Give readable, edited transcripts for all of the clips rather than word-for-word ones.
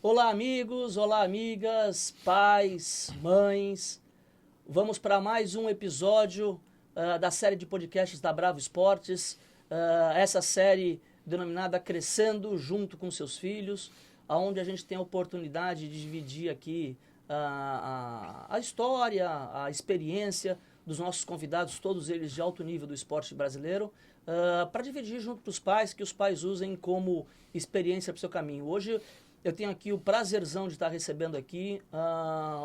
Olá, amigos, olá, amigas, pais, mães. Vamos para mais um episódio da série de podcasts da Bravo Esportes. Essa série denominada Crescendo Junto com Seus Filhos, onde a gente tem a oportunidade de dividir aqui a história, a experiência dos nossos convidados, todos eles de alto nível do esporte brasileiro, para dividir junto com os pais, que os pais usem como experiência para o seu caminho. Hoje eu tenho aqui o prazerzão de estar recebendo aqui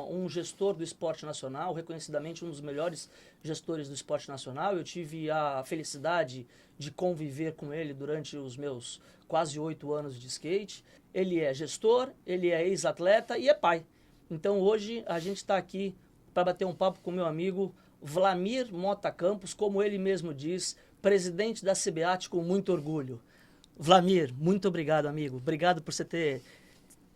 um gestor do esporte nacional, reconhecidamente um dos melhores gestores do esporte nacional. Eu tive a felicidade de conviver com ele durante os meus quase 8 anos de skate. Ele é gestor, ele é ex-atleta e é pai. Então hoje a gente está aqui para bater um papo com meu amigo Vlamir Mota Campos, como ele mesmo diz, presidente da CBAT com muito orgulho. Vlamir, muito obrigado, amigo. Obrigado por você ter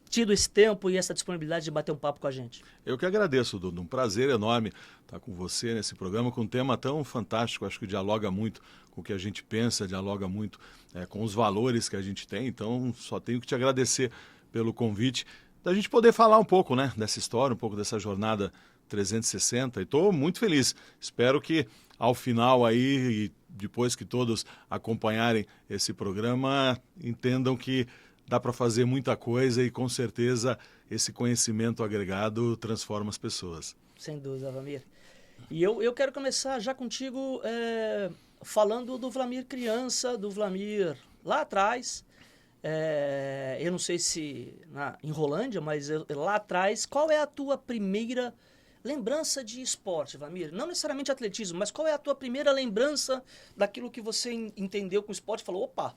tido esse tempo e essa disponibilidade de bater um papo com a gente. Eu que agradeço, Dudu. Um prazer enorme estar com você nesse programa com um tema tão fantástico. Acho que dialoga muito com o que a gente pensa, dialoga muito com os valores que a gente tem. Então, só tenho que te agradecer pelo convite, da gente poder falar um pouco, né, dessa história, um pouco dessa jornada 360. E estou muito feliz. Espero que ao final aí, e depois que todos acompanharem esse programa, entendam que dá para fazer muita coisa e, com certeza, esse conhecimento agregado transforma as pessoas. Sem dúvida, Vlamir. E eu quero começar já contigo falando do Vlamir criança, do Vlamir lá atrás. Eu não sei se em Rolândia, mas lá atrás, qual é a tua primeira lembrança de esporte, Vlamir? Não necessariamente atletismo, mas qual é a tua primeira lembrança daquilo que você entendeu com o esporte e falou, opa,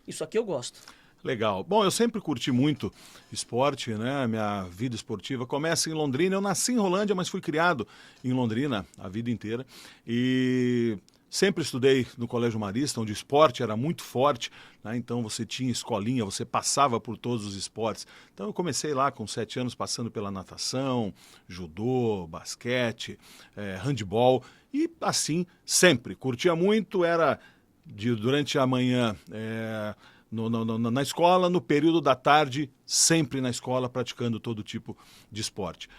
isso aqui eu gosto? Legal. Bom, eu sempre curti muito esporte, né? Minha vida esportiva começa em Londrina. Eu nasci em Rolândia, mas fui criado em Londrina a vida inteira. E sempre estudei no Colégio Marista, onde o esporte era muito forte, né? Então você tinha escolinha, você passava por todos os esportes. Então eu comecei lá com 7 anos, passando pela natação, judô, basquete, handebol. E assim, sempre. Curtia muito, era durante a manhã... na escola, no período da tarde, sempre na escola, praticando todo tipo de esporte.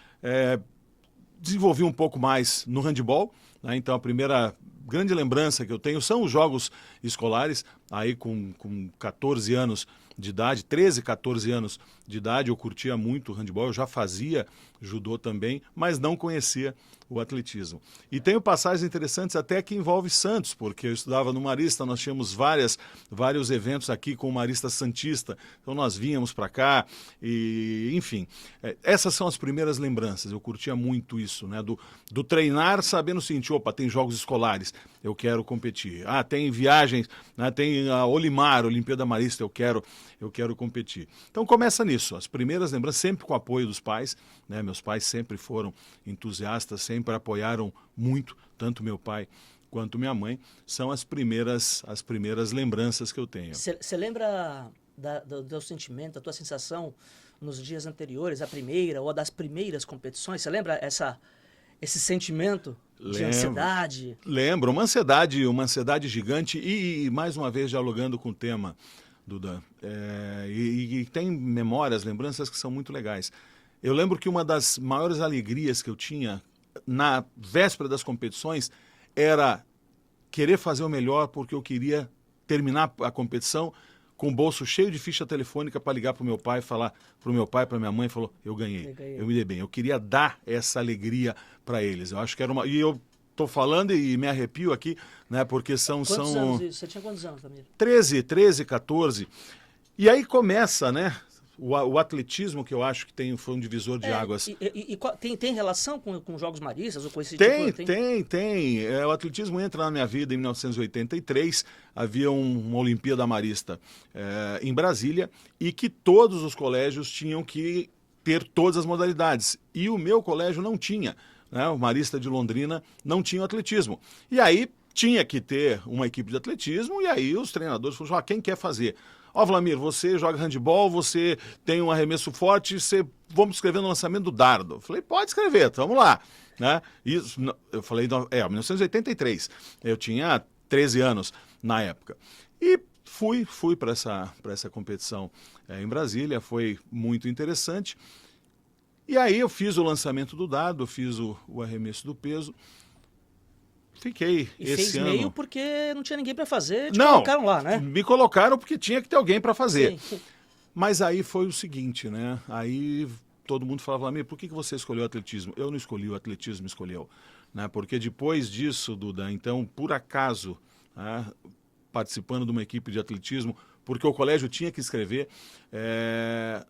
Desenvolvi um pouco mais no handebol, né? Então a primeira grande lembrança que eu tenho são os jogos escolares, aí com 14 anos de idade, 13, 14 anos de idade, eu curtia muito o handebol, eu já fazia judô também, mas não conhecia o atletismo. E tenho passagens interessantes até que envolve Santos, porque eu estudava no Marista, nós tínhamos vários eventos aqui com o Marista Santista, então nós vínhamos para cá, e enfim, essas são as primeiras lembranças, eu curtia muito isso, né, do treinar sabendo o seguinte, opa, tem jogos escolares, eu quero competir, tem viagens, né, tem a Olimar, Olimpíada Marista, eu quero competir. Então começa nisso, as primeiras lembranças, sempre com o apoio dos pais, né, meus pais sempre foram entusiastas, sempre apoiaram muito, tanto meu pai quanto minha mãe, são as primeiras lembranças que eu tenho. Você lembra do teu sentimento, da tua sensação nos dias anteriores, a primeira ou das primeiras competições? Você lembra esse sentimento de ansiedade? Lembro, uma ansiedade gigante e mais uma vez dialogando com o tema, Duda, e tem memórias, lembranças que são muito legais. Eu lembro que uma das maiores alegrias que eu tinha na véspera das competições era querer fazer o melhor porque eu queria terminar a competição com o bolso cheio de ficha telefônica para ligar para o meu pai e falar para o meu pai, para minha mãe, falou, eu ganhei, eu me dei bem. Eu queria dar essa alegria para eles. Eu acho que era uma... E eu estou falando e me arrepio aqui, né, porque são... Quantos anos isso? Você tinha quantos anos, Tamir? 13, 14. E aí começa, né? O atletismo, que eu acho que foi um divisor de águas. Tem relação com Jogos Maristas? Ou com esse Tem. O atletismo entra na minha vida em 1983. Havia uma Olimpíada Marista em Brasília e que todos os colégios tinham que ter todas as modalidades. E o meu colégio não tinha, né? O Marista de Londrina não tinha o atletismo. E aí tinha que ter uma equipe de atletismo e aí os treinadores falaram, quem quer fazer? Vlamir, você joga handebol, você tem um arremesso forte, vamos escrever no lançamento do dardo. Eu falei, pode escrever, vamos lá. Né? Isso, eu falei, 1983, eu tinha 13 anos na época. E fui para essa competição em Brasília, foi muito interessante. E aí eu fiz o lançamento do dado, fiz o arremesso do peso. Fiquei E esse fez ano... meio porque não tinha ninguém para fazer, te Não, colocaram lá, né? me colocaram porque tinha que ter alguém para fazer. Sim. Mas aí foi o seguinte, né? Aí todo mundo falava, Vlamir, por que você escolheu o atletismo? Eu não escolhi, o atletismo escolheu. Né? Porque depois disso, Duda, então, por acaso, né, participando de uma equipe de atletismo, porque o colégio tinha que escrever,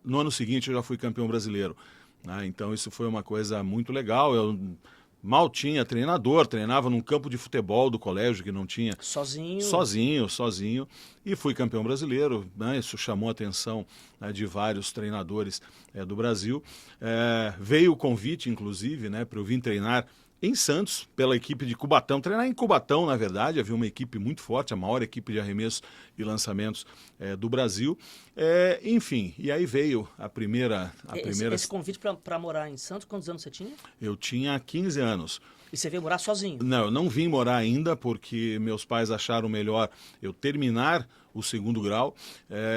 no ano seguinte eu já fui campeão brasileiro. Né? Então isso foi uma coisa muito legal. Eu mal tinha treinador, treinava num campo de futebol do colégio que não tinha. Sozinho. E fui campeão brasileiro, né? Isso chamou a atenção, né, de vários treinadores do Brasil. Veio o convite, inclusive, né, para eu vir treinar em Santos, pela equipe de Cubatão. Treinar em Cubatão, na verdade, havia uma equipe muito forte, a maior equipe de arremessos e lançamentos do Brasil. Enfim, e aí veio a primeira... Esse convite para morar em Santos, quantos anos você tinha? Eu tinha 15 anos. E você veio morar sozinho? Não, eu não vim morar ainda, porque meus pais acharam melhor eu terminar o segundo grau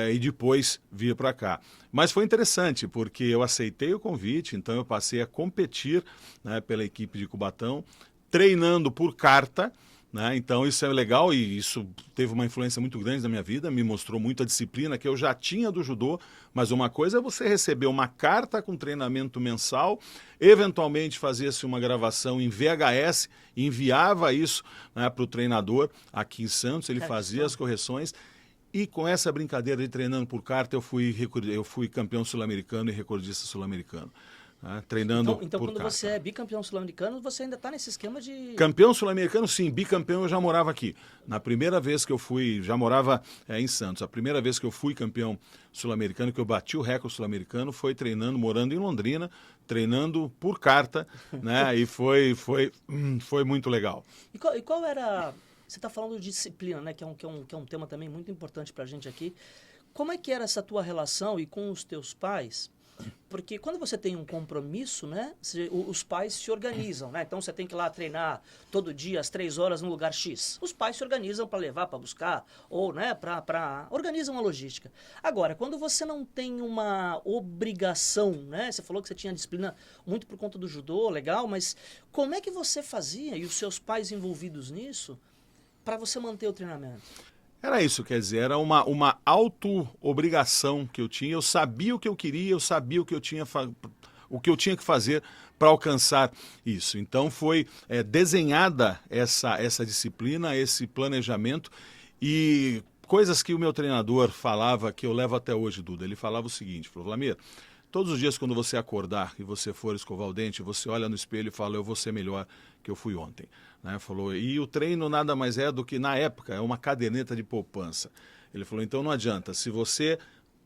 e depois vir para cá. Mas foi interessante, porque eu aceitei o convite, então eu passei a competir, né, pela equipe de Cubatão, treinando por carta. Né? Então isso é legal e isso teve uma influência muito grande na minha vida, me mostrou muito a disciplina que eu já tinha do judô, mas uma coisa é você receber uma carta com treinamento mensal, eventualmente fazia-se uma gravação em VHS, enviava isso, né, para o treinador aqui em Santos, ele fazia as correções. E com essa brincadeira de treinando por carta, eu fui campeão sul-americano e recordista sul-americano. Né? Treinando então por quando carta. você é bicampeão sul-americano, você ainda está nesse esquema de... Campeão sul-americano, sim. Bicampeão, eu já morava aqui. Na primeira vez que eu fui, já morava em Santos. A primeira vez que eu fui campeão sul-americano, que eu bati o recorde sul-americano, foi treinando, morando em Londrina, treinando por carta, né? E foi muito legal. E qual era... Você está falando de disciplina, né? Que é um tema também muito importante para a gente aqui. Como é que era essa tua relação e com os teus pais? Porque quando você tem um compromisso, né, os pais se organizam, né? Então você tem que ir lá treinar todo dia às 3 horas no lugar X. Os pais se organizam para levar, para buscar, ou, né, organizam a logística. Agora, quando você não tem uma obrigação, né? Você falou que você tinha disciplina muito por conta do judô, legal, mas como é que você fazia, e os seus pais envolvidos nisso, para você manter o treinamento? Era isso, quer dizer, era uma auto-obrigação que eu tinha. Eu sabia o que eu queria, eu sabia o que eu tinha que fazer para alcançar isso. Então foi desenhada essa disciplina, esse planejamento e coisas que o meu treinador falava que eu levo até hoje, Duda. Ele falava o seguinte, falou, Vlamir, todos os dias quando você acordar e você for escovar o dente, você olha no espelho e fala, eu vou ser melhor que eu fui ontem. Né? Falou, e o treino nada mais é do que, na época, é uma caderneta de poupança. Ele falou, então não adianta,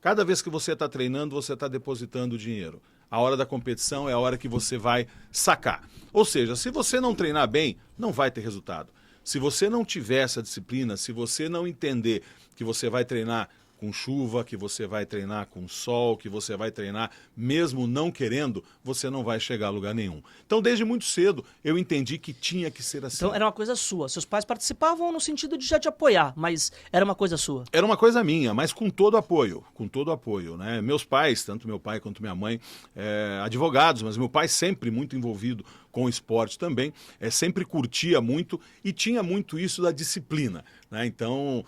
cada vez que você está treinando, você está depositando dinheiro. A hora da competição é a hora que você vai sacar. Ou seja, se você não treinar bem, não vai ter resultado. Se você não tiver essa disciplina, se você não entender que você vai treinar com chuva, que você vai treinar com sol, que você vai treinar mesmo não querendo, você não vai chegar a lugar nenhum. Então, desde muito cedo, eu entendi que tinha que ser assim. Então, era uma coisa sua. Seus pais participavam no sentido de já te apoiar, mas era uma coisa sua. Era uma coisa minha, mas com todo apoio, né? Meus pais, tanto meu pai quanto minha mãe, advogados, mas meu pai sempre muito envolvido com o esporte também, sempre curtia muito e tinha muito isso da disciplina. Né? Então,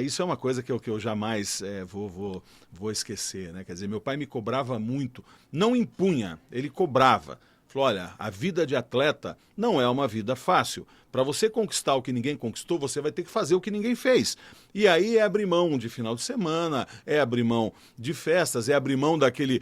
isso é uma coisa que eu jamais vou esquecer. Né? Quer dizer, meu pai me cobrava muito, não impunha, ele cobrava. Falou, olha, a vida de atleta não é uma vida fácil. Para você conquistar o que ninguém conquistou, você vai ter que fazer o que ninguém fez. E aí é abrir mão de final de semana, é abrir mão de festas, é abrir mão daquele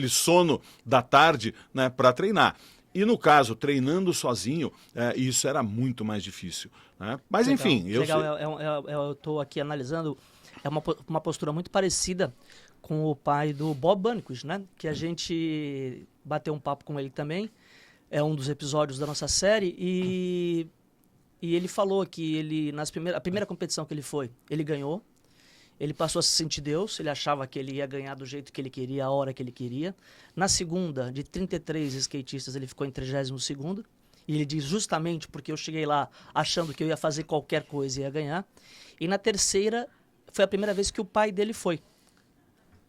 sono da tarde, né, para treinar. E no caso, treinando sozinho, isso era muito mais difícil. Né? Mas legal, enfim... Eu estou aqui analisando, é uma postura muito parecida com o pai do Bob Burnquist, né? Que a gente bateu um papo com ele também, é um dos episódios da nossa série, e ele falou que a primeira competição que ele foi, ele ganhou. Ele passou a se sentir Deus, ele achava que ele ia ganhar do jeito que ele queria, a hora que ele queria. Na segunda, de 33 skatistas, ele ficou em 32º. E ele diz justamente porque eu cheguei lá achando que eu ia fazer qualquer coisa e ia ganhar. E na terceira, foi a primeira vez que o pai dele foi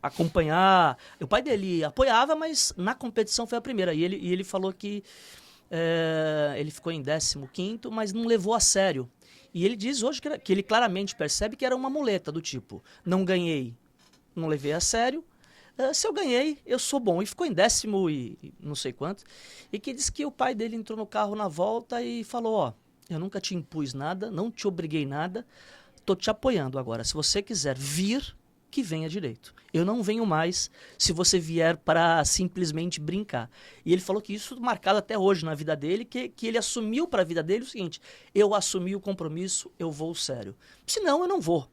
acompanhar. O pai dele apoiava, mas na competição foi a primeira. E ele falou que ele ficou em 15º, mas não levou a sério. E ele diz hoje que ele claramente percebe que era uma muleta do tipo, não ganhei, não levei a sério. Se eu ganhei, eu sou bom. E ficou em 10º e não sei quanto. E que diz que o pai dele entrou no carro na volta e falou, ó, eu nunca te impus nada, não te obriguei nada, tô te apoiando agora. Se você quiser vir, que venha direito. Eu não venho mais se você vier para simplesmente brincar. E ele falou que isso marcado até hoje na vida dele, que ele assumiu para a vida dele o seguinte, eu assumi o compromisso, eu vou sério. Senão eu não vou.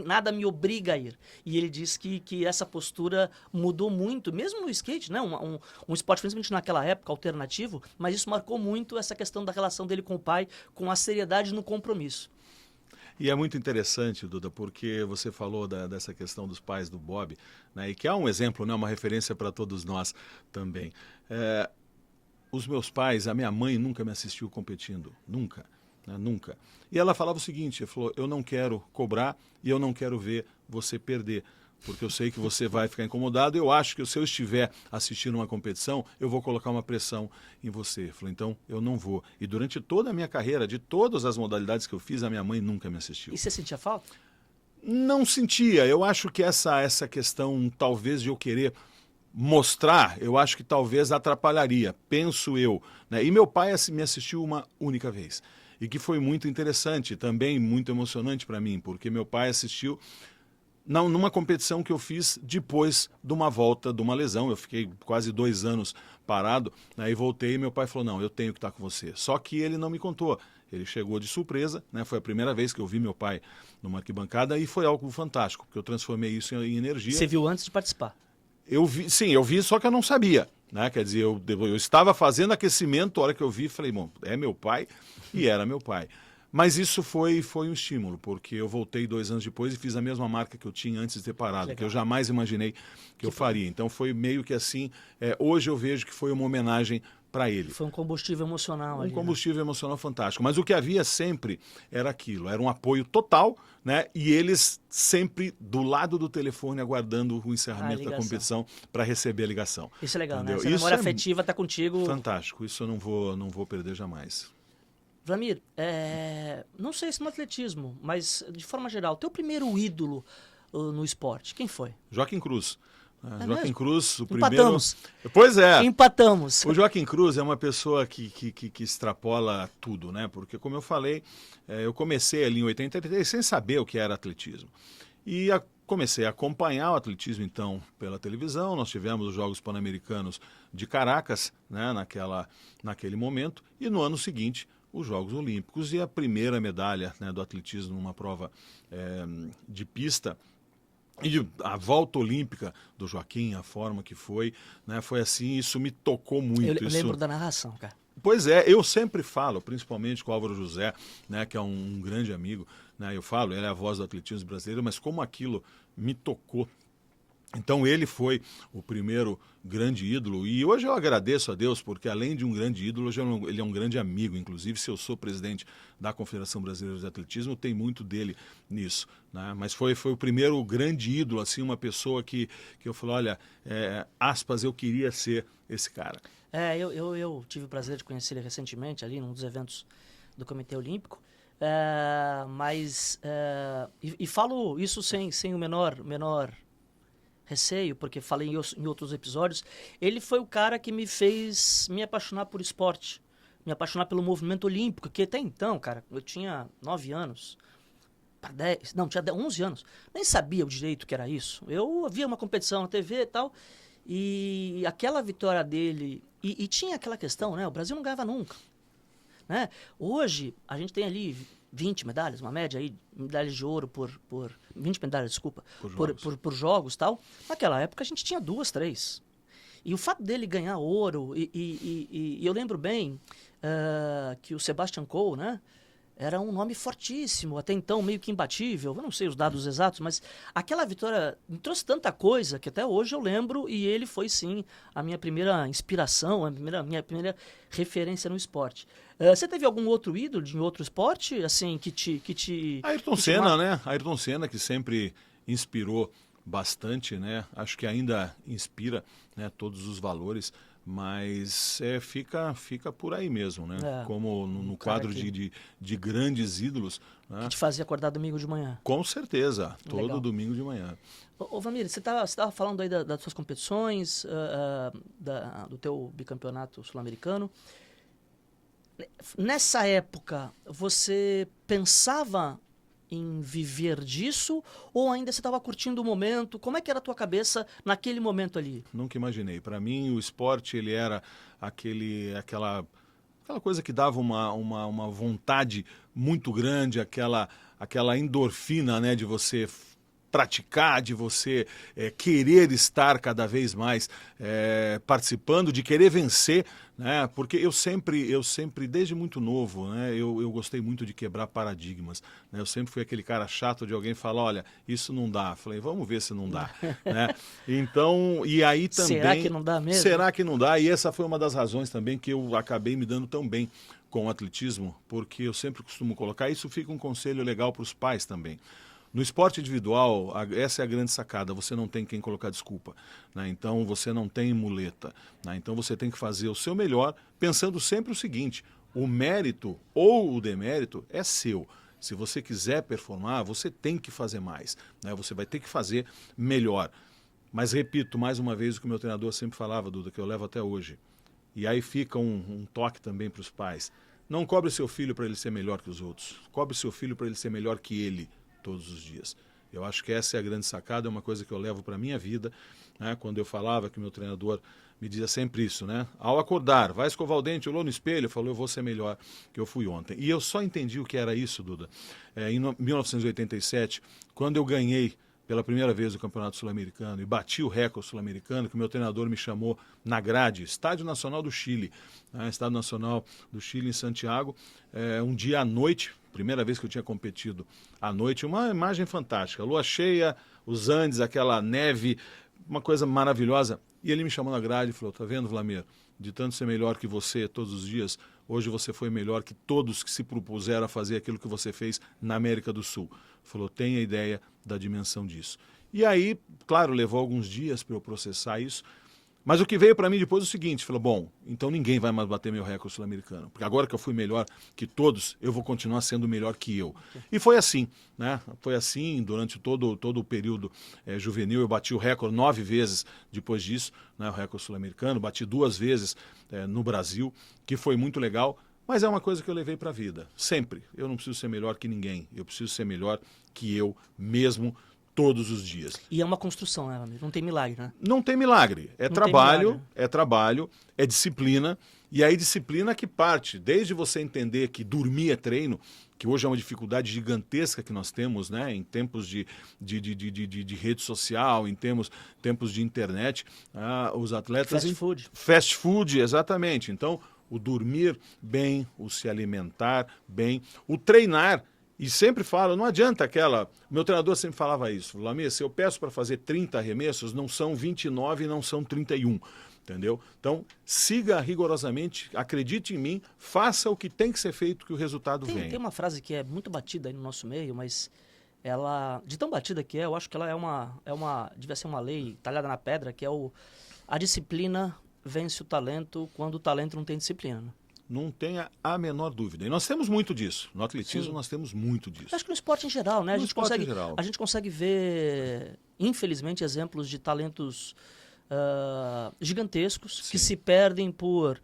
Nada me obriga a ir. E ele diz que essa postura mudou muito, mesmo no skate, né? Um esporte, principalmente naquela época, alternativo, mas isso marcou muito essa questão da relação dele com o pai, com a seriedade no compromisso. E é muito interessante, Duda, porque você falou dessa questão dos pais do Bob, né, e que é um exemplo, né, uma referência para todos nós também. Os meus pais, a minha mãe nunca me assistiu competindo, nunca, né, nunca. E ela falava o seguinte, ela falou, eu não quero cobrar e eu não quero ver você perder, porque eu sei que você vai ficar incomodado. Eu acho que se eu estiver assistindo uma competição, eu vou colocar uma pressão em você. Falei, então eu não vou. E durante toda a minha carreira, de todas as modalidades que eu fiz, a minha mãe nunca me assistiu. E você sentia falta? Não sentia. Eu acho que essa questão, talvez, de eu querer mostrar, eu acho que talvez atrapalharia, penso eu, né? E meu pai me assistiu uma única vez. E que foi muito interessante, também muito emocionante para mim, porque meu pai assistiu numa competição que eu fiz depois de uma volta, de uma lesão. Eu fiquei quase 2 anos parado, aí voltei e meu pai falou, não, eu tenho que estar com você. Só que ele não me contou, ele chegou de surpresa, né? Foi a primeira vez que eu vi meu pai numa arquibancada e foi algo fantástico, porque eu transformei isso em energia. Você viu antes de participar? Eu vi, sim, eu vi, só que eu não sabia, né? Quer dizer, eu estava fazendo aquecimento, a hora que eu vi, falei, bom, é meu pai, e era meu pai. Mas isso foi um estímulo, porque eu voltei 2 anos depois e fiz a mesma marca que eu tinha antes de ter parado, Legal. que eu jamais imaginei que eu faria. Então foi meio que assim, hoje eu vejo que foi uma homenagem para ele. Foi um combustível emocional ali, Um combustível emocional fantástico. Mas o que havia sempre era aquilo, era um apoio total, né? E eles sempre do lado do telefone aguardando o encerramento da competição para receber a ligação. Isso é legal, entendeu? Né? Essa memória afetiva está contigo. Fantástico, isso eu não vou perder jamais. Vlamir, não sei se no atletismo, mas de forma geral, teu primeiro ídolo no esporte, quem foi? Joaquim Cruz. Joaquim mesmo? Cruz, o Empatamos. primeiro... Pois é. Empatamos. O Joaquim Cruz é uma pessoa que extrapola tudo, né? Porque, como eu falei, eu comecei ali em 83 sem saber o que era atletismo. E comecei a acompanhar o atletismo, então, pela televisão. Nós tivemos os Jogos Pan-Americanos de Caracas, né? Naquele momento. E no ano seguinte, os Jogos Olímpicos e a primeira medalha, né, do atletismo numa prova de pista. E a volta olímpica do Joaquim, a forma que foi, né, foi assim, isso me tocou muito. Eu lembro da narração, cara. Pois é, eu sempre falo, principalmente com o Álvaro José, né, que é um grande amigo, né, eu falo, ele é a voz do atletismo brasileiro, mas como aquilo me tocou. Então ele foi o primeiro grande ídolo e hoje eu agradeço a Deus porque além de um grande ídolo, hoje ele é um grande amigo. Inclusive, se eu sou presidente da Confederação Brasileira de Atletismo, tem muito dele nisso, né? Mas foi o primeiro grande ídolo, assim, uma pessoa que eu falo, olha, aspas, eu queria ser esse cara. Eu tive o prazer de conhecer ele recentemente ali num dos eventos do Comitê Olímpico. E falo isso sem o menor receio, porque falei em outros episódios, ele foi o cara que me fez me apaixonar por esporte, me apaixonar pelo movimento olímpico, que até então, cara, eu tinha 9 anos, tinha 11 anos, nem sabia o direito que era isso. Eu via uma competição na TV e tal, e aquela vitória dele, e tinha aquela questão, né, o Brasil não ganhava nunca, né? Hoje, a gente tem ali 20 medalhas, uma média aí, medalhas de ouro por 20 medalhas, desculpa, por jogos e tal. Naquela época a gente tinha 2, 3. E o fato dele ganhar ouro, e eu lembro bem que o Sebastian Coe, né, era um nome fortíssimo, até então meio que imbatível, eu não sei os dados exatos, mas aquela vitória me trouxe tanta coisa que até hoje eu lembro, e ele foi sim a minha primeira inspiração, minha primeira referência no esporte. Você teve algum outro ídolo de outro esporte, assim, que te Ayrton Senna, né? Ayrton Senna, que sempre inspirou bastante, né? Acho que ainda inspira, né, todos os valores, mas fica por aí mesmo, né? Como no quadro de grandes ídolos, né? Que te fazia acordar domingo de manhã. Com certeza, todo Legal. domingo de manhã. Ô Vamir, você tava falando aí das suas competições, do teu bicampeonato sul-americano. Nessa época, você pensava em viver disso ou ainda você estava curtindo o momento? Como é que era a tua cabeça naquele momento ali? Nunca imaginei. Para mim, o esporte ele era aquela coisa que dava uma vontade muito grande, aquela endorfina, né, de você praticar, de você querer estar cada vez mais participando, de querer vencer, né? Porque eu sempre, desde muito novo, né, eu gostei muito de quebrar paradigmas, né? Eu sempre fui aquele cara chato de alguém falar, olha, isso não dá. Falei, vamos ver se não dá, né? Então, e aí também... Será que não dá mesmo? Será que não dá? E essa foi uma das razões também que eu acabei me dando tão bem com o atletismo, porque eu sempre costumo colocar, isso fica um conselho legal para os pais também. No esporte individual, essa é a grande sacada, você não tem quem colocar desculpa, né? Então você não tem muleta, né? Então você tem que fazer o seu melhor, pensando sempre o seguinte, o mérito ou o demérito é seu. Se você quiser performar, você tem que fazer mais, né? Você vai ter que fazer melhor. Mas repito, mais uma vez, o que o meu treinador sempre falava, Duda, que eu levo até hoje. E aí fica um toque também para os pais. Não cobre seu filho para ele ser melhor que os outros. Cobre seu filho para ele ser melhor que ele todos os dias. Eu acho que essa é a grande sacada, é uma coisa que eu levo para a minha vida, né? Quando eu falava que o meu treinador me dizia sempre isso, né? Ao acordar, vai escovar o dente, olhou no espelho, falou, eu vou ser melhor que eu fui ontem. E eu só entendi o que era isso, Duda, em 1987, quando eu ganhei pela primeira vez o Campeonato Sul-Americano e bati o recorde sul-americano, que o meu treinador me chamou na grade, Estádio Nacional do Chile, né? Estádio Nacional do Chile em Santiago, um dia à noite, primeira vez que eu tinha competido à noite, uma imagem fantástica, lua cheia, os Andes, aquela neve, uma coisa maravilhosa. E ele me chamou na grade e falou, tá vendo, Vlamir, de tanto ser melhor que você todos os dias, hoje você foi melhor que todos que se propuseram a fazer aquilo que você fez na América do Sul. Falou, tenha ideia da dimensão disso. E aí, claro, levou alguns dias para eu processar isso, mas o que veio para mim depois é o seguinte, falou, bom, então ninguém vai mais bater meu recorde sul-americano, porque agora que eu fui melhor que todos, eu vou continuar sendo melhor que eu. E foi assim, né? Foi assim durante todo o período juvenil, eu bati o recorde 9 vezes depois disso, né? O recorde sul-americano, bati 2 vezes no Brasil, que foi muito legal, mas é uma coisa que eu levei para a vida, sempre. Eu não preciso ser melhor que ninguém, eu preciso ser melhor que eu mesmo, todos os dias. E é uma construção, né, amigo? Não tem milagre, né? Não tem milagre. É trabalho, é disciplina. E aí disciplina que parte, desde você entender que dormir é treino, que hoje é uma dificuldade gigantesca que nós temos, né, em tempos de rede social, em tempos de internet, os atletas... Fast food, exatamente. Então, o dormir bem, o se alimentar bem, o treinar. E sempre falo, não adianta meu treinador sempre falava isso, Vlamir, se eu peço para fazer 30 arremessos, não são 29 e não são 31, entendeu? Então, siga rigorosamente, acredite em mim, faça o que tem que ser feito que o resultado venha. Tem uma frase que é muito batida aí no nosso meio, mas ela, de tão batida que eu acho que ela devia ser uma lei talhada na pedra, que é a disciplina vence o talento quando o talento não tem disciplina, né? Não tenha a menor dúvida. E nós temos muito disso. No atletismo, sim, nós temos muito disso. Acho que no esporte em geral, né? A gente consegue ver, infelizmente, exemplos de talentos gigantescos, sim, que se perdem por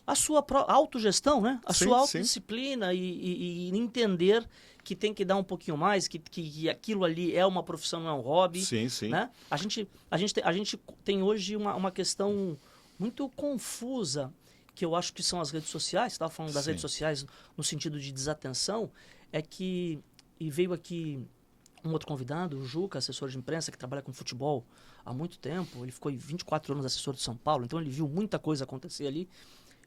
a sua autogestão, né? A sua autodisciplina e entender que tem que dar um pouquinho mais, que aquilo ali é uma profissão, não é um hobby. Sim, sim. Né? A gente tem hoje uma questão muito confusa, que eu acho que são as redes sociais, você estava falando das, sim, redes sociais no sentido de desatenção, e veio aqui um outro convidado, o Juca, assessor de imprensa, que trabalha com futebol há muito tempo, ele ficou 24 anos assessor de São Paulo, então ele viu muita coisa acontecer ali,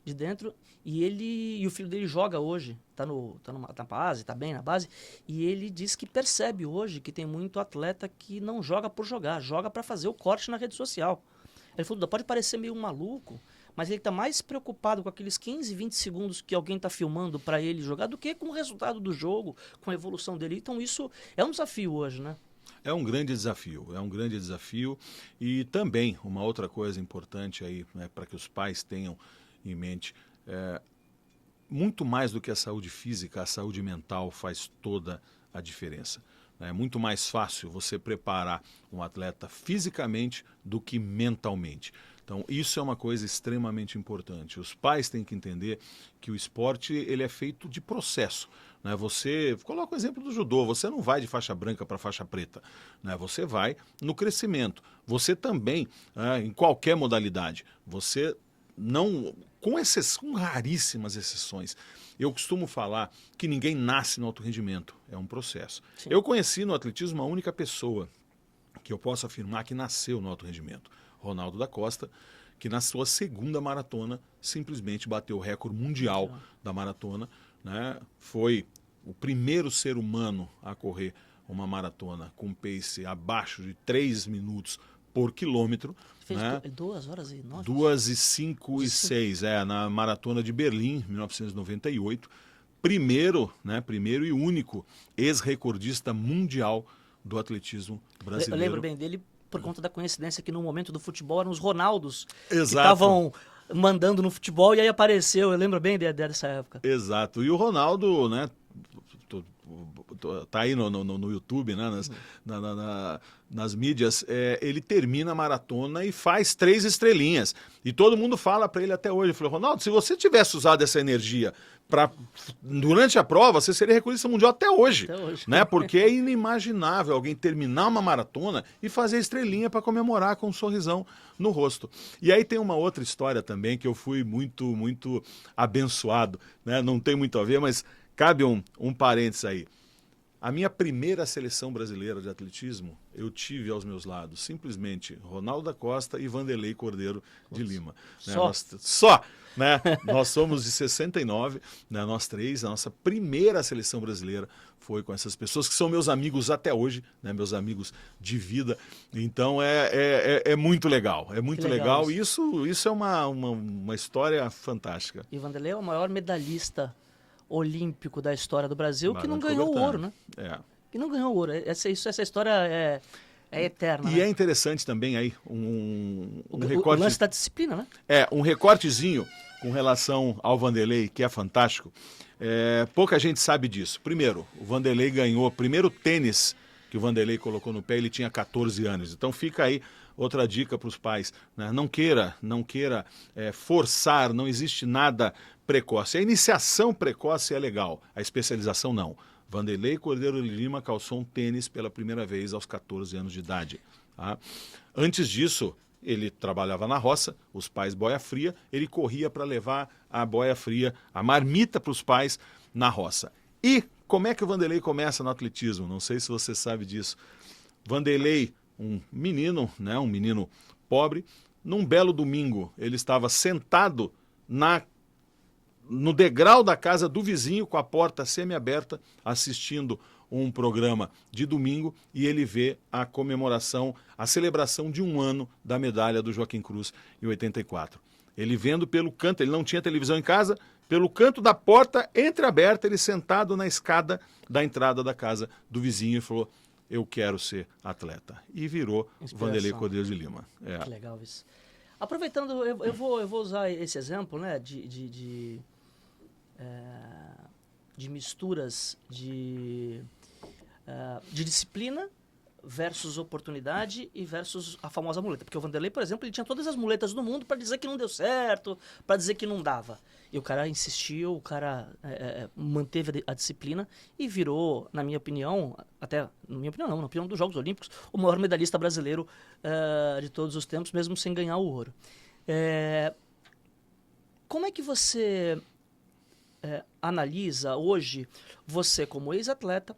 de dentro, e o filho dele joga hoje, tá na base, tá bem na base, e ele diz que percebe hoje que tem muito atleta que não joga por jogar, joga para fazer o corte na rede social. Ele falou, pode parecer meio maluco, mas ele está mais preocupado com aqueles 15, 20 segundos que alguém está filmando para ele jogar do que com o resultado do jogo, com a evolução dele. Então isso é um desafio hoje, né? É um grande desafio e também uma outra coisa importante aí, né, para que os pais tenham em mente, muito mais do que a saúde física, a saúde mental faz toda a diferença. É muito mais fácil você preparar um atleta fisicamente do que mentalmente. Então, isso é uma coisa extremamente importante. Os pais têm que entender que o esporte ele é feito de processo. Né? Você, coloca o exemplo do judô, você não vai de faixa branca para faixa preta. Né? Você vai no crescimento. Você também, em qualquer modalidade, você não, com raríssimas exceções, eu costumo falar que ninguém nasce no alto rendimento, é um processo. Sim. Eu conheci no atletismo a única pessoa que eu posso afirmar que nasceu no alto rendimento, Ronaldo da Costa, que na sua segunda maratona simplesmente bateu o recorde mundial da maratona, né? Foi o primeiro ser humano a correr uma maratona com pace abaixo de 3 minutos por quilômetro. Fez né? 2 horas e 9? 2 e 5 e 6, na maratona de Berlim, 1998. Primeiro e único ex-recordista mundial do atletismo brasileiro. Eu lembro bem dele por conta da coincidência que no momento do futebol eram os Ronaldos Exato. que estavam mandando no futebol e aí apareceu, eu lembro bem dessa época. Exato, e o Ronaldo, né, tá aí no YouTube, né, nas mídias, ele termina a maratona e faz 3 estrelinhas. E todo mundo fala para ele até hoje, falou, Ronaldo, se você tivesse usado essa energia durante a prova, você seria recordista mundial até hoje. Né? Porque é inimaginável alguém terminar uma maratona e fazer estrelinha para comemorar com um sorrisão no rosto. E aí tem uma outra história também que eu fui muito, muito abençoado, né? Não tem muito a ver, mas cabe um parênteses aí. A minha primeira seleção brasileira de atletismo, eu tive aos meus lados simplesmente Ronaldo da Costa e Vanderlei Cordeiro de Lima. Só! Né? Nós somos de 69, né? Nós 3, a nossa primeira seleção brasileira foi com essas pessoas que são meus amigos até hoje, né? Meus amigos de vida. Então é muito legal, é muito legal. E isso é uma história fantástica. E Vanderlei é o maior medalhista olímpico da história do Brasil que não ganhou o ouro, né? Que não ganhou ouro. Essa história é eterna. E né? É interessante também aí um recorte. O lance da disciplina, né? Um recortezinho com relação ao Vanderlei, que é fantástico. Pouca gente sabe disso. Primeiro, o Vanderlei ganhou o primeiro tênis que o Vanderlei colocou no pé, ele tinha 14 anos. Então fica aí outra dica para os pais. Né? Não queira forçar, não existe nada precoce. A iniciação precoce é legal, a especialização não. Vanderlei Cordeiro de Lima calçou um tênis pela primeira vez aos 14 anos de idade. Tá? Antes disso, ele trabalhava na roça, os pais boia fria, ele corria para levar a boia fria, a marmita para os pais na roça. E como é que o Vanderlei começa no atletismo? Não sei se você sabe disso. Vanderlei, um menino pobre, num belo domingo, ele estava sentado no degrau da casa do vizinho, com a porta semiaberta, assistindo um programa de domingo, e ele vê a comemoração, a celebração de 1 ano da medalha do Joaquim Cruz em 84. Ele vendo pelo canto, ele não tinha televisão em casa, pelo canto da porta entreaberta, ele sentado na escada da entrada da casa do vizinho e falou, eu quero ser atleta. E virou Vanderlei Cordeiro de Lima. Que legal isso. Aproveitando, eu vou usar esse exemplo, né, de misturas de disciplina versus oportunidade e versus a famosa muleta. Porque o Vanderlei, por exemplo, ele tinha todas as muletas do mundo para dizer que não deu certo, para dizer que não dava. E o cara insistiu, o cara manteve a disciplina e virou, na minha opinião, na opinião dos Jogos Olímpicos, o maior medalhista brasileiro de todos os tempos, mesmo sem ganhar o ouro. Como é que você analisa hoje, você como ex-atleta,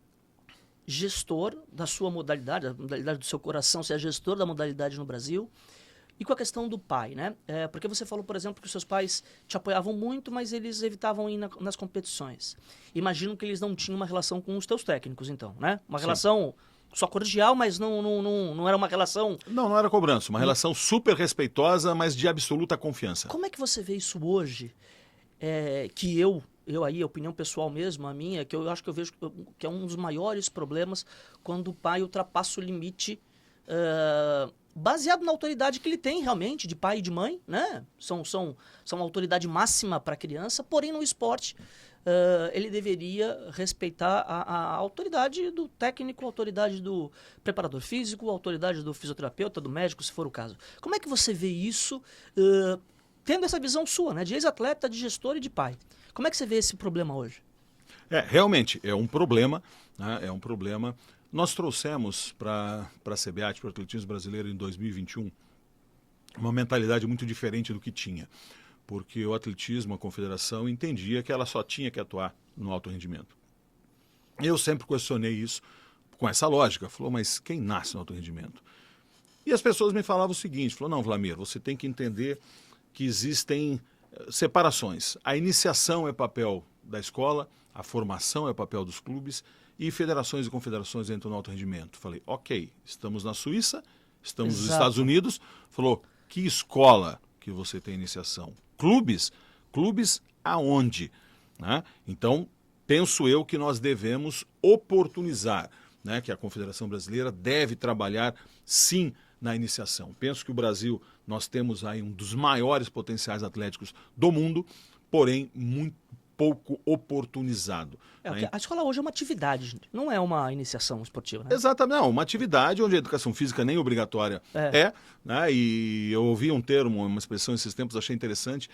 gestor da sua modalidade, da modalidade do seu coração, você é gestor da modalidade no Brasil, E com a questão do pai, né? Porque você falou, por exemplo, que os seus pais te apoiavam muito, mas eles evitavam ir nas competições. Imagino que eles não tinham uma relação com os teus técnicos, então, né? Uma relação só cordial, mas não era uma relação... Não era cobrança. Uma relação super respeitosa, mas de absoluta confiança. Como é que você vê isso hoje? Que eu aí, a opinião pessoal mesmo, a minha, que eu acho que eu vejo que é um dos maiores problemas quando o pai ultrapassa o limite baseado na autoridade que ele tem realmente, de pai e de mãe, né? São autoridade máxima para a criança, porém no esporte ele deveria respeitar a autoridade do técnico, a autoridade do preparador físico, a autoridade do fisioterapeuta, do médico, se for o caso. Como é que você vê isso, tendo essa visão sua, né? De ex-atleta, de gestor e de pai? Como é que você vê esse problema hoje? Realmente, é um problema, né? É um problema. Nós trouxemos para a CBAT, para o atletismo brasileiro, em 2021, uma mentalidade muito diferente do que tinha. Porque o atletismo, a confederação, entendia que ela só tinha que atuar no alto rendimento. Eu sempre questionei isso com essa lógica. Falou, mas quem nasce no alto rendimento? E as pessoas me falavam o seguinte, não, Vlamir, você tem que entender que existem separações. A iniciação é papel da escola, a formação é papel dos clubes e federações e confederações entram no alto rendimento. Falei, ok, estamos na Suíça, estamos nos Estados Unidos. Falou, que escola que você tem iniciação? Clubes? Clubes aonde? Né? Então, penso eu que nós devemos oportunizar, né, que a Confederação Brasileira deve trabalhar, sim, na iniciação. Penso que o Brasil, nós temos aí um dos maiores potenciais atléticos do mundo, porém muito pouco oportunizado. Né? A escola hoje é uma atividade, não é uma iniciação esportiva. Né? Exatamente, não, uma atividade onde a educação física nem obrigatória né? E eu ouvi um termo, uma expressão esses tempos, achei interessante,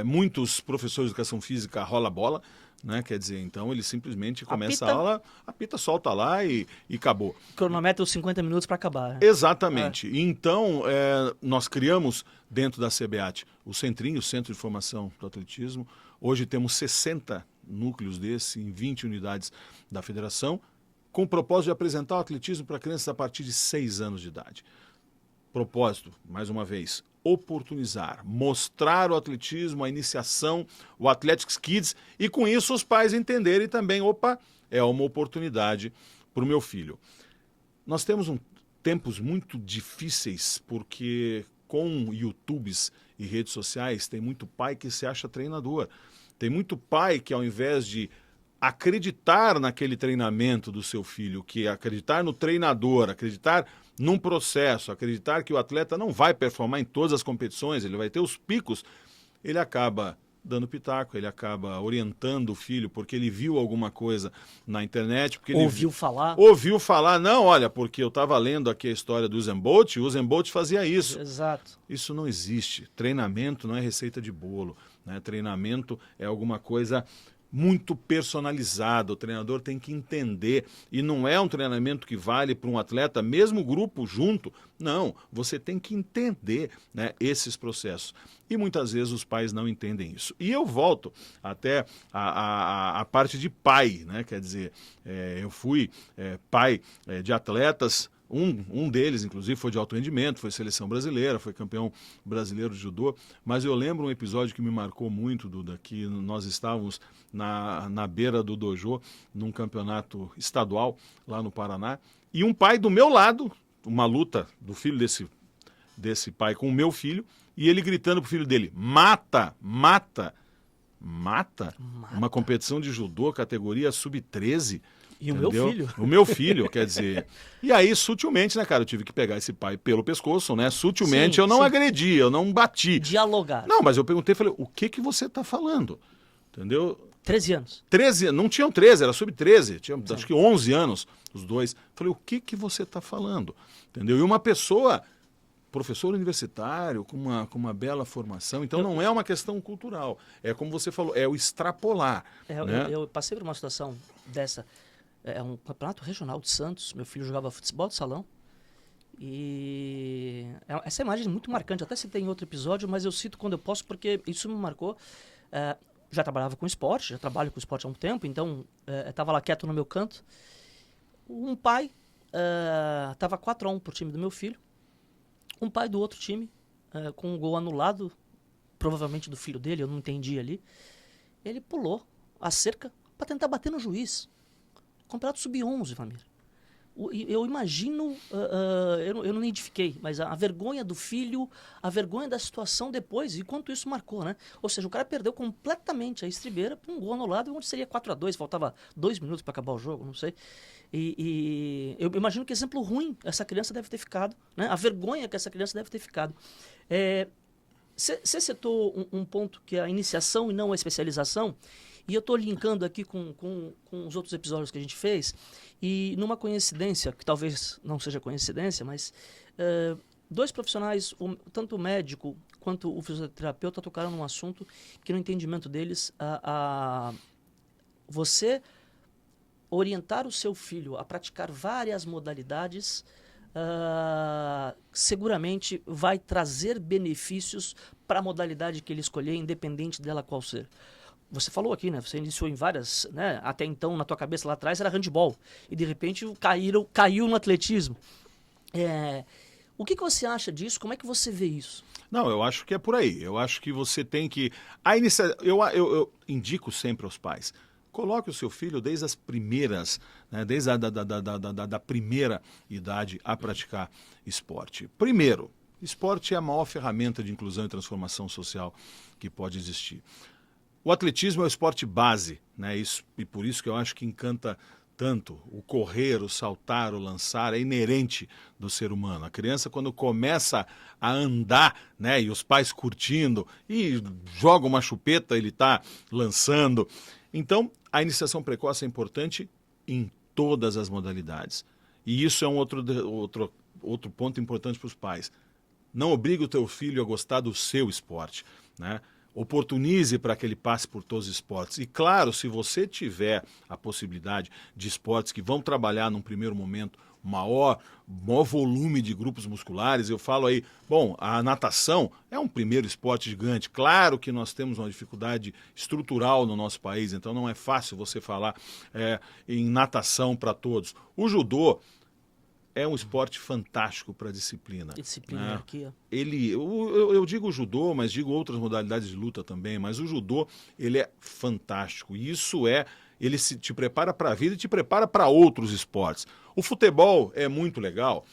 muitos professores de educação física rola bola, né? Quer dizer, então ele simplesmente começa a aula, apita, solta lá e acabou. Cronometra os 50 minutos para acabar. Né? Exatamente. Então, nós criamos dentro da CBAT o Centrinho, o Centro de Formação do Atletismo. Hoje temos 60 núcleos desse em 20 unidades da federação, com o propósito de apresentar o atletismo para crianças a partir de 6 anos de idade. Propósito, mais uma vez, oportunizar, mostrar o atletismo, a iniciação, o Athletics Kids, e com isso os pais entenderem também, é uma oportunidade para o meu filho. Nós temos tempos muito difíceis, porque com YouTubes e redes sociais tem muito pai que se acha treinador. Tem muito pai que, ao invés de acreditar naquele treinamento do seu filho, que é acreditar no treinador, acreditar num processo, acreditar que o atleta não vai performar em todas as competições, ele vai ter os picos, ele acaba dando pitaco, ele acaba orientando o filho porque ele viu alguma coisa na internet. Porque ouviu falar. Ouviu falar, não, olha, porque eu estava lendo aqui a história do Usain Bolt, o Usain Bolt fazia isso. Exato. Isso não existe. Treinamento não é receita de bolo. Né? Treinamento é alguma coisa muito personalizado, o treinador tem que entender, e não é um treinamento que vale para um atleta, mesmo grupo junto, não, você tem que entender, né, esses processos, e muitas vezes os pais não entendem isso. E eu volto até a parte de pai, né, quer dizer, eu fui pai de atletas. Um deles, inclusive, foi de alto rendimento, foi seleção brasileira, foi campeão brasileiro de judô. Mas eu lembro um episódio que me marcou muito, Duda, que nós estávamos na beira do dojo, num campeonato estadual lá no Paraná, e um pai do meu lado, uma luta do filho desse pai com o meu filho, e ele gritando pro filho dele, mata, mata, mata, uma competição de judô, categoria sub-13, e entendeu? O meu filho. O meu filho, quer dizer. E aí, sutilmente, né, cara, eu tive que pegar esse pai pelo pescoço, né? Sutilmente, eu não agredi, eu não bati. Dialogar. Não, mas eu perguntei, falei, o que você tá falando? Entendeu? 13 anos. 13, não tinham 13, era sub-13, tinha acho que 11 anos, os dois. Falei, o que você tá falando? Entendeu? E uma pessoa, professor universitário, com uma bela formação, então não é uma questão cultural. É como você falou, é o extrapolar. Né? Eu passei por uma situação dessa. É um campeonato regional de Santos. Meu filho jogava futebol de salão. E essa imagem é muito marcante. Até citei em outro episódio, mas eu cito quando eu posso porque isso me marcou. Já trabalhava com esporte, já trabalho com esporte há um tempo, então estava lá quieto no meu canto. Um pai estava 4-1 pro time do meu filho. Um pai do outro time com um gol anulado, provavelmente do filho dele, eu não entendi ali. Ele pulou a cerca para tentar bater no juiz. Campeonato Sub-11, Vlamir. Eu imagino, eu não identifiquei, mas a vergonha do filho, a vergonha da situação depois, e quanto isso marcou, né? Ou seja, o cara perdeu completamente a estribeira por um gol anulado, onde seria 4-2, faltava 2 minutos para acabar o jogo, não sei. E eu imagino que exemplo ruim essa criança deve ter ficado, né? A vergonha que essa criança deve ter ficado. Você citou um ponto que é a iniciação e não a especialização, e eu estou linkando aqui com os outros episódios que a gente fez, e numa coincidência, que talvez não seja coincidência, mas 2 profissionais, tanto o médico quanto o fisioterapeuta, tocaram num assunto que no entendimento deles, você orientar o seu filho a praticar várias modalidades seguramente vai trazer benefícios para a modalidade que ele escolher, independente dela qual ser. Você falou aqui, né? Você iniciou em várias, né? Até então, na tua cabeça lá atrás era handebol. E de repente caiu no atletismo. O que você acha disso? Como é que você vê isso? Não, eu acho que é por aí. Eu acho que você tem que... Eu indico sempre aos pais. Coloque o seu filho desde as primeiras, né? Desde da primeira idade a praticar esporte. Primeiro, esporte é a maior ferramenta de inclusão e transformação social que pode existir. O atletismo é o esporte base, né? E por isso que eu acho que encanta tanto. O correr, o saltar, o lançar é inerente do ser humano. A criança, quando começa a andar, né, e os pais curtindo, e joga uma chupeta, ele está lançando. Então, a iniciação precoce é importante em todas as modalidades. E isso é um outro ponto importante para os pais. Não obrigue o teu filho a gostar do seu esporte, né? Oportunize para que ele passe por todos os esportes. E claro, se você tiver a possibilidade de esportes que vão trabalhar num primeiro momento maior volume de grupos musculares, eu falo aí, bom, a natação é um primeiro esporte gigante. Claro que nós temos uma dificuldade estrutural no nosso país, então não é fácil você falar em natação para todos. O judô é um esporte fantástico para a disciplina. Disciplina, aqui, ó. Eu digo judô, mas digo outras modalidades de luta também, mas o judô, ele é fantástico. E ele te prepara para a vida e te prepara para outros esportes. O futebol é muito legal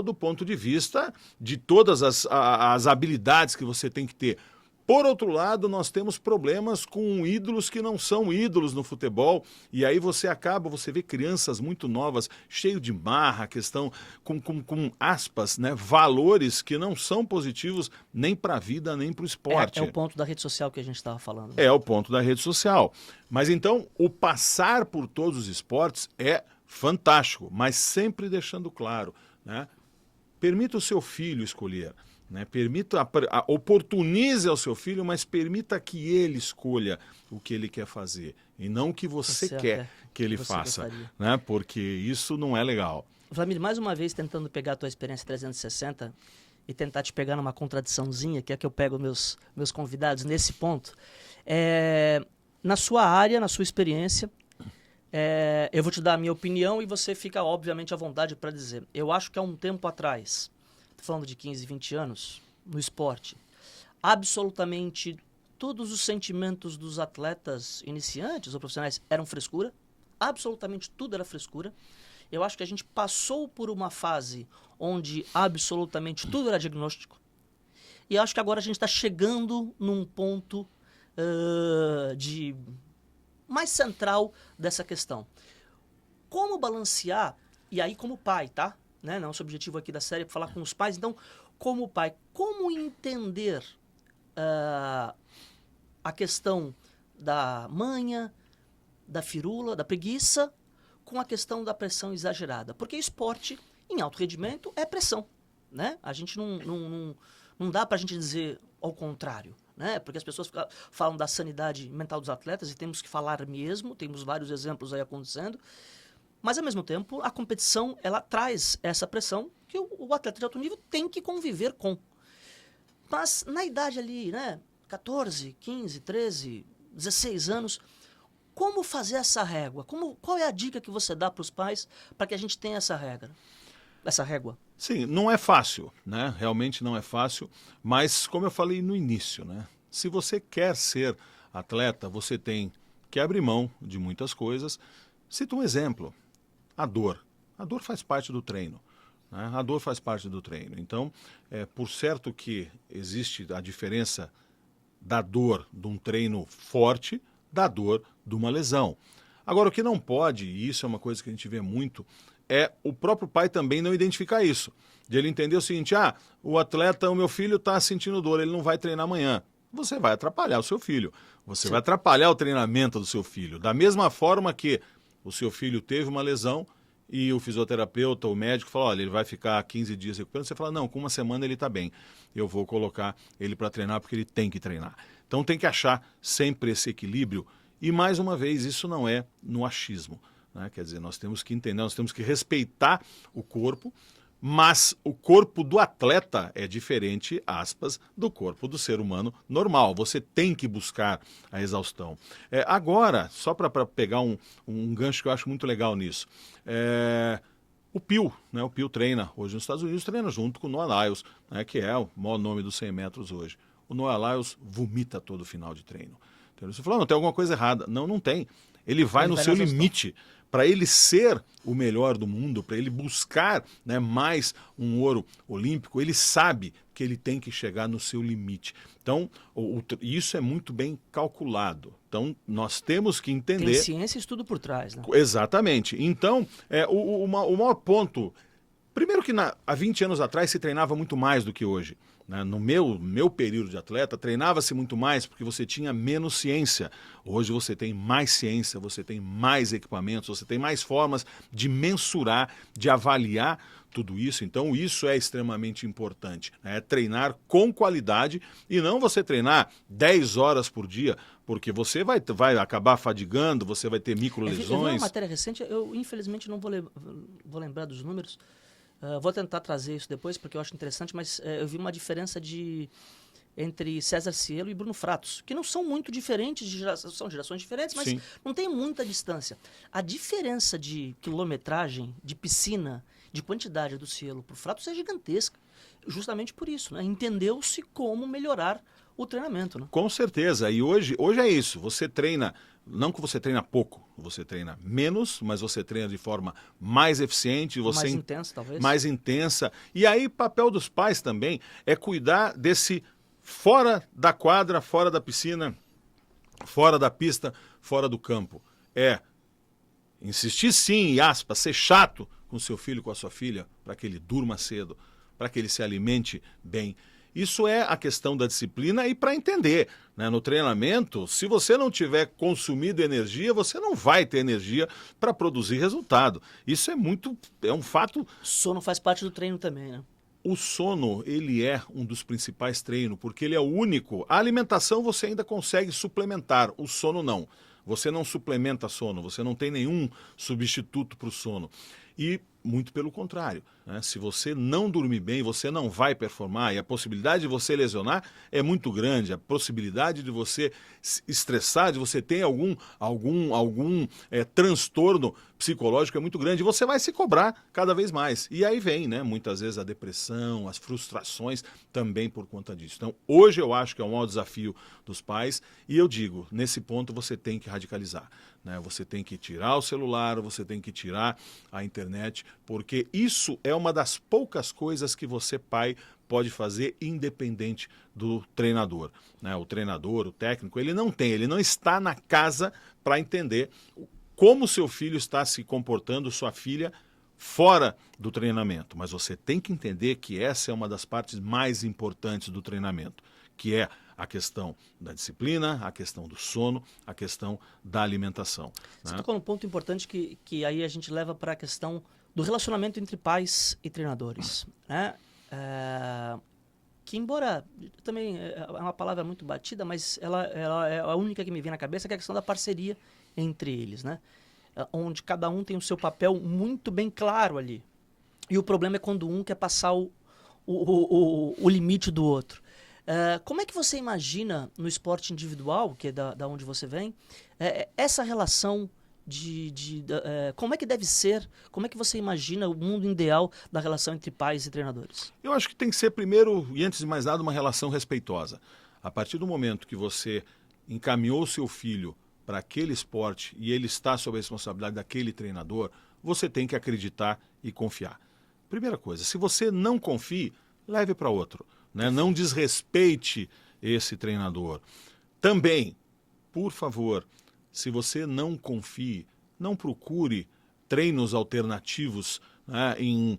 do ponto de vista de todas as habilidades que você tem que ter. Por outro lado, nós temos problemas com ídolos que não são ídolos no futebol, e aí você vê crianças muito novas, cheio de marra, questão com aspas, né, valores que não são positivos nem para a vida, nem para o esporte. É o ponto da rede social que a gente estava falando. É o ponto da rede social. Mas então, o passar por todos os esportes é fantástico, mas sempre deixando claro, né, permita o seu filho escolher. Né? Oportunize ao seu filho, mas permita que ele escolha o que ele quer fazer e não o que você quer que ele faça, né? Porque isso não é legal. Vlamir, mais uma vez tentando pegar a tua experiência 360 e tentar te pegar numa contradiçãozinha, que é que eu pego meus convidados nesse ponto. Na sua área, na sua experiência, eu vou te dar a minha opinião e você fica, obviamente, à vontade para dizer. Eu acho que há um tempo atrás, falando de 15, 20 anos, no esporte, absolutamente todos os sentimentos dos atletas iniciantes ou profissionais eram frescura, absolutamente tudo era frescura. Eu acho que a gente passou por uma fase onde absolutamente tudo era diagnóstico, e acho que agora a gente está chegando num ponto mais central dessa questão. Como balancear, e aí como pai, tá? Né? Nosso objetivo aqui da série é falar com os pais. Então, como pai, como entender a questão da manha, da firula, da preguiça, com a questão da pressão exagerada? Porque esporte em alto rendimento é pressão, né? A gente não dá para a gente dizer ao contrário, né? Porque as pessoas falam da sanidade mental dos atletas e temos que falar mesmo, temos vários exemplos aí acontecendo. Mas, ao mesmo tempo, a competição, ela traz essa pressão que o atleta de alto nível tem que conviver com. Mas, na idade ali, né, 14, 15, 13, 16 anos, como fazer essa régua? Qual é a dica que você dá para os pais para que a gente tenha essa régua? Sim, não é fácil, né? Realmente não é fácil, mas como eu falei no início, né? Se você quer ser atleta, você tem que abrir mão de muitas coisas. Cito um exemplo, a dor. A dor faz parte do treino, né? A dor faz parte do treino. Então, por certo que existe a diferença da dor de um treino forte, da dor de uma lesão. Agora, o que não pode, e isso é uma coisa que a gente vê muito, é o próprio pai também não identificar isso. De ele entender o seguinte, o atleta, o meu filho está sentindo dor, ele não vai treinar amanhã. Você vai atrapalhar o seu filho. Você vai atrapalhar o treinamento do seu filho. Da mesma forma que o seu filho teve uma lesão e o fisioterapeuta, o médico falou, olha, ele vai ficar 15 dias recuperando. Você fala, não, com uma semana ele está bem. Eu vou colocar ele para treinar porque ele tem que treinar. Então tem que achar sempre esse equilíbrio. E mais uma vez, isso não é no achismo, né? Quer dizer, nós temos que entender, nós temos que respeitar o corpo, mas o corpo do atleta é diferente, aspas, do corpo do ser humano normal. Você tem que buscar a exaustão. Agora, só para pegar um gancho que eu acho muito legal nisso, o Pio, né? O Pio treina hoje nos Estados Unidos, treina junto com o Noah Lyles, né? Que é o maior nome dos 100 metros hoje. O Noah Lyles vomita todo final de treino. Então, você falou, não, tem alguma coisa errada. Não, não tem. Ele vai no seu limite. Para ele ser o melhor do mundo, para ele buscar, né, mais um ouro olímpico, ele sabe que ele tem que chegar no seu limite. Então, isso é muito bem calculado. Então, nós temos que entender... Tem ciência e estudo por trás, né? Exatamente. Então, o maior ponto... Primeiro que há 20 anos atrás se treinava muito mais do que hoje. Né? No meu período de atleta, treinava-se muito mais porque você tinha menos ciência. Hoje você tem mais ciência, você tem mais equipamentos, você tem mais formas de mensurar, de avaliar tudo isso. Então isso é extremamente importante. Né? Treinar com qualidade e não você treinar 10 horas por dia, porque você vai acabar fadigando, você vai ter microlesões. Eu vi uma matéria recente, eu infelizmente não vou lembrar dos números. Vou tentar trazer isso depois, porque eu acho interessante, mas eu vi uma diferença entre César Cielo e Bruno Fratos, que não são muito diferentes, são gerações diferentes, mas sim, não tem muita distância. A diferença de quilometragem, de piscina, de quantidade do Cielo para o Fratos é gigantesca, justamente por isso, né? Entendeu-se como melhorar o treinamento, né? Com certeza, e hoje é isso, você treina... Não que você treina pouco, você treina menos, mas você treina de forma mais eficiente. Mais intensa, talvez. Mais intensa. E aí, papel dos pais também é cuidar desse fora da quadra, fora da piscina, fora da pista, fora do campo. Insistir sim, aspas, ser chato com seu filho, com a sua filha, para que ele durma cedo, para que ele se alimente bem. Isso é a questão da disciplina e para entender, né? No treinamento, se você não tiver consumido energia, você não vai ter energia para produzir resultado. Isso é um fato... Sono faz parte do treino também, né? O sono, ele é um dos principais treinos, porque ele é o único. A alimentação você ainda consegue suplementar, o sono não. Você não suplementa sono, você não tem nenhum substituto para o sono. E muito pelo contrário, né? Se você não dormir bem, você não vai performar e a possibilidade de você lesionar é muito grande. A possibilidade de você se estressar, de você ter algum transtorno psicológico é muito grande. E você vai se cobrar cada vez mais. E aí vem, né, muitas vezes a depressão, as frustrações também por conta disso. Então, hoje eu acho que é o maior desafio dos pais e eu digo, nesse ponto você tem que radicalizar. Né? Você tem que tirar o celular, você tem que tirar a internet, porque isso é uma das poucas coisas que você, pai, pode fazer independente do treinador. Né? O treinador, o técnico, ele não está na casa para entender como seu filho está se comportando, sua filha, fora do treinamento. Mas você tem que entender que essa é uma das partes mais importantes do treinamento, que é a questão da disciplina, a questão do sono, a questão da alimentação. Você tocou num ponto importante que aí a gente leva para a questão do relacionamento entre pais e treinadores. Né? Que embora também é uma palavra muito batida, mas ela é a única que me vem na cabeça, que é a questão da parceria entre eles. Né? Onde cada um tem o seu papel muito bem claro ali. E o problema é quando um quer passar o limite do outro. Como é que você imagina no esporte individual, que é da onde você vem, essa relação como é que deve ser, como é que você imagina o mundo ideal da relação entre pais e treinadores? Eu acho que tem que ser, primeiro e antes de mais nada, uma relação respeitosa. A partir do momento que você encaminhou seu filho para aquele esporte e ele está sob a responsabilidade daquele treinador, você tem que acreditar e confiar. Primeira coisa, se você não confie, leve para outro, né? Não desrespeite esse treinador. Também, por favor, se você não confie, não procure treinos alternativos, né, em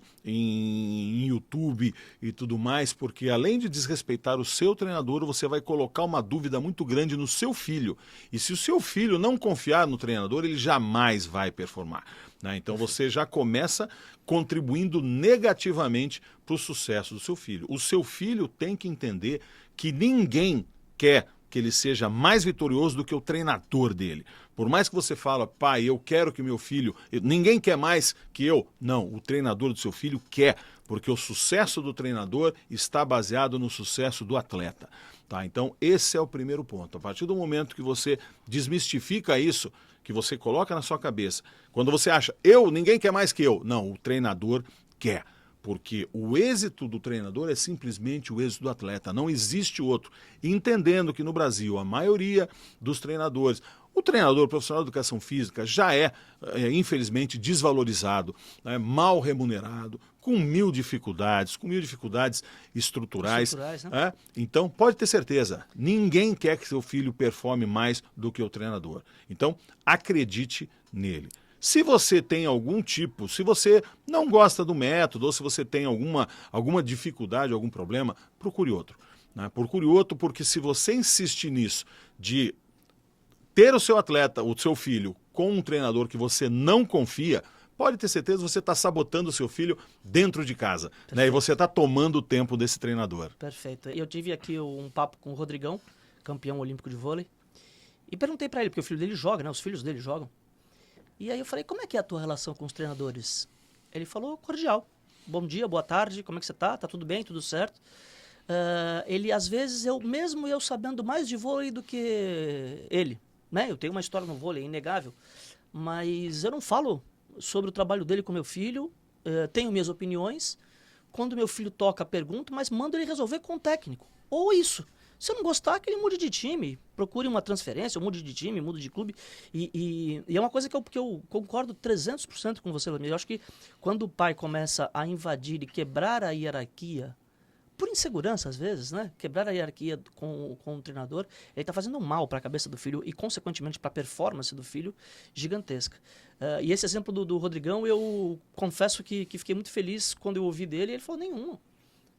YouTube e tudo mais, porque além de desrespeitar o seu treinador, você vai colocar uma dúvida muito grande no seu filho. E se o seu filho não confiar no treinador, ele jamais vai performar, né? Então você já começa contribuindo negativamente para o sucesso do seu filho. O seu filho tem que entender que ninguém quer que ele seja mais vitorioso do que o treinador dele. Por mais que você fala, pai, eu quero que meu filho... Ninguém quer mais que eu. Não, o treinador do seu filho quer, porque o sucesso do treinador está baseado no sucesso do atleta. Tá? Então, esse é o primeiro ponto. A partir do momento que você desmistifica isso, que você coloca na sua cabeça, quando você acha, ninguém quer mais que eu. Não, o treinador quer. Porque o êxito do treinador é simplesmente o êxito do atleta, não existe outro. Entendendo que no Brasil a maioria dos treinadores, o treinador profissional de educação física já infelizmente desvalorizado, né, mal remunerado, com mil dificuldades estruturais. Né? Então, pode ter certeza, ninguém quer que seu filho performe mais do que o treinador. Então, acredite nele. Se você tem se você não gosta do método, ou se você tem alguma dificuldade, algum problema, procure outro. Né? Procure outro, porque se você insistir nisso, de ter o seu atleta, o seu filho, com um treinador que você não confia, pode ter certeza que você está sabotando o seu filho dentro de casa. Né? E você está tomando o tempo desse treinador. Perfeito. Eu tive aqui um papo com o Rodrigão, campeão olímpico de vôlei, e perguntei para ele, porque o filho dele joga, né? Os filhos dele jogam. E aí eu falei, como é que é a tua relação com os treinadores? Ele falou, cordial. Bom dia, boa tarde, como é que você tá? Tá tudo bem, tudo certo? Ele, às vezes, mesmo eu sabendo mais de vôlei do que ele, né? Eu tenho uma história no vôlei, é inegável, mas eu não falo sobre o trabalho dele com meu filho, tenho minhas opiniões, quando meu filho toca, pergunto, mas mando ele resolver com o técnico. Ou isso. Se eu não gostar, que ele mude de time, procure uma transferência, mude de time, mude de clube. E é uma coisa que eu concordo 300% com você, Lamir. Eu acho que quando o pai começa a invadir e quebrar a hierarquia, por insegurança às vezes, né? Quebrar a hierarquia com o treinador, ele está fazendo mal para a cabeça do filho e, consequentemente, para a performance do filho, gigantesca. E esse exemplo do Rodrigão, eu confesso que fiquei muito feliz quando eu ouvi dele. Ele falou, nenhum.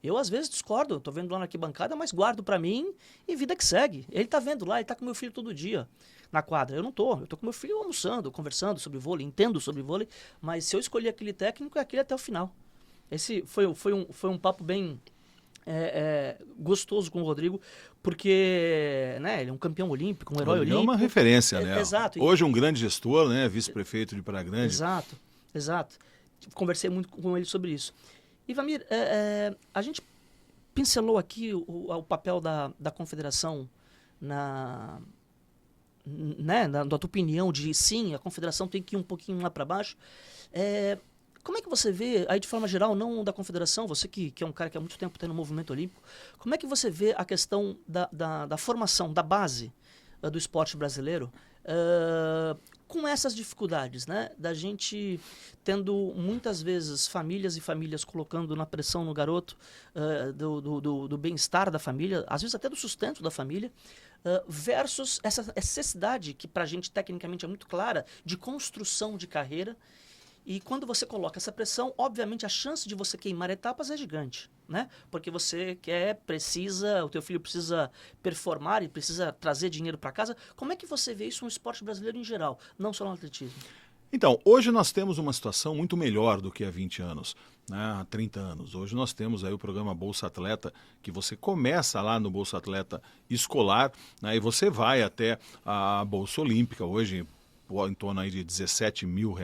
Eu, às vezes, discordo. Estou vendo lá na arquibancada, mas guardo para mim e vida que segue. Ele está vendo lá, ele está com meu filho todo dia na quadra. Eu não estou. Eu estou com meu filho almoçando, conversando sobre vôlei, entendo sobre vôlei, mas se eu escolher aquele técnico, é aquele até o final. Esse foi um papo bem gostoso com o Rodrigo, porque, né, ele é um campeão olímpico, um herói olímpico. É uma referência, né? Exato. Hoje um grande gestor, né? Vice-prefeito de Praia Grande. Exato. Conversei muito com ele sobre isso. E, Vamir, a gente pincelou aqui o papel da confederação na tua opinião de, sim, a confederação tem que ir um pouquinho lá para baixo. Como é que você vê, aí de forma geral, não da confederação, você que é um cara que há muito tempo tem no movimento olímpico, como é que você vê a questão da formação, da base do esporte brasileiro, com essas dificuldades, né? Da gente tendo muitas vezes famílias e famílias colocando na pressão no garoto do bem-estar da família, às vezes até do sustento da família, versus essa necessidade que pra gente tecnicamente é muito clara de construção de carreira. E quando você coloca essa pressão, obviamente a chance de você queimar etapas é gigante, né? Porque você o teu filho precisa performar e precisa trazer dinheiro para casa. Como é que você vê isso no esporte brasileiro em geral, não só no atletismo? Então, hoje nós temos uma situação muito melhor do que há 20 anos, né? Há 30 anos. Hoje nós temos aí o programa Bolsa Atleta, que você começa lá no Bolsa Atleta escolar, né? E você vai até a Bolsa Olímpica, hoje em torno aí de R$17 mil.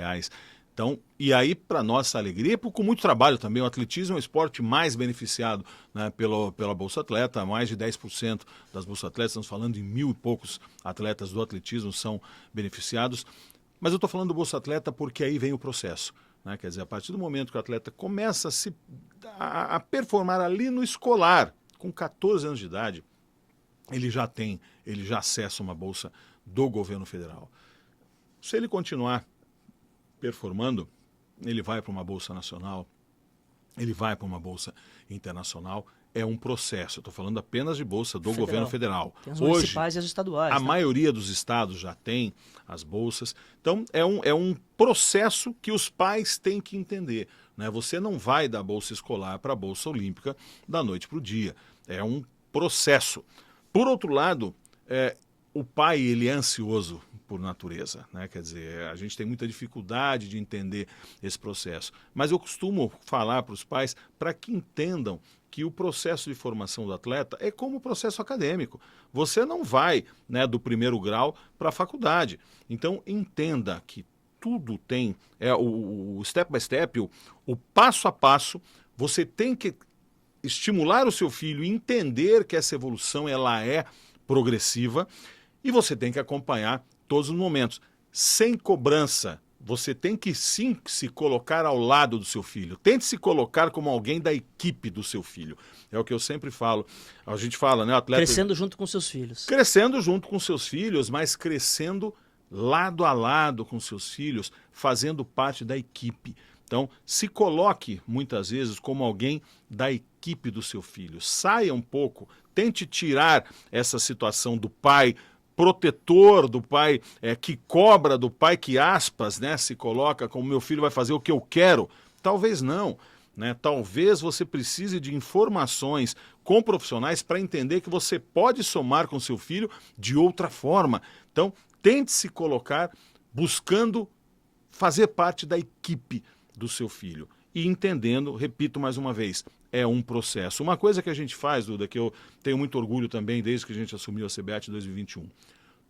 Então, e aí, para nossa alegria, com muito trabalho também, o atletismo é o esporte mais beneficiado, né, pela Bolsa Atleta, mais de 10% das Bolsa Atletas, estamos falando em 1.000 e poucos atletas do atletismo são beneficiados. Mas eu estou falando do Bolsa Atleta porque aí vem o processo. Né? Quer dizer, a partir do momento que o atleta começa a performar ali no escolar, com 14 anos de idade, ele já acessa uma bolsa do governo federal. Se ele continuar performando, ele vai para uma bolsa nacional, ele vai para uma bolsa internacional, é um processo. Estou falando apenas de bolsa do governo federal. Tem as municipais e as estaduais. A maioria dos estados já tem as bolsas. Então, é um processo que os pais têm que entender. Né? Você não vai da bolsa escolar para a bolsa olímpica da noite para o dia. É um processo. Por outro lado, o pai ele é ansioso por natureza, né? Quer dizer, a gente tem muita dificuldade de entender esse processo. Mas eu costumo falar para os pais para que entendam que o processo de formação do atleta é como o processo acadêmico. Você não vai, né, do primeiro grau para a faculdade. Então, entenda que tudo tem, o step by step, o passo a passo, você tem que estimular o seu filho e entender que essa evolução ela é progressiva e você tem que acompanhar todos os momentos, sem cobrança. Você tem que sim se colocar ao lado do seu filho. Tente se colocar como alguém da equipe do seu filho. É o que eu sempre falo. A gente fala, né? O atleta... Crescendo junto com seus filhos. Crescendo junto com seus filhos, mas crescendo lado a lado com seus filhos, fazendo parte da equipe. Então, se coloque muitas vezes como alguém da equipe do seu filho. Saia um pouco, tente tirar essa situação do pai protetor, do pai que cobra, do pai que, aspas, né, se coloca como meu filho vai fazer o que eu quero. Talvez não. Né? Talvez você precise de informações com profissionais para entender que você pode somar com seu filho de outra forma. Então, tente se colocar buscando fazer parte da equipe do seu filho. E entendendo, repito mais uma vez, é um processo. Uma coisa que a gente faz, Duda, que eu tenho muito orgulho também desde que a gente assumiu a CBAT 2021.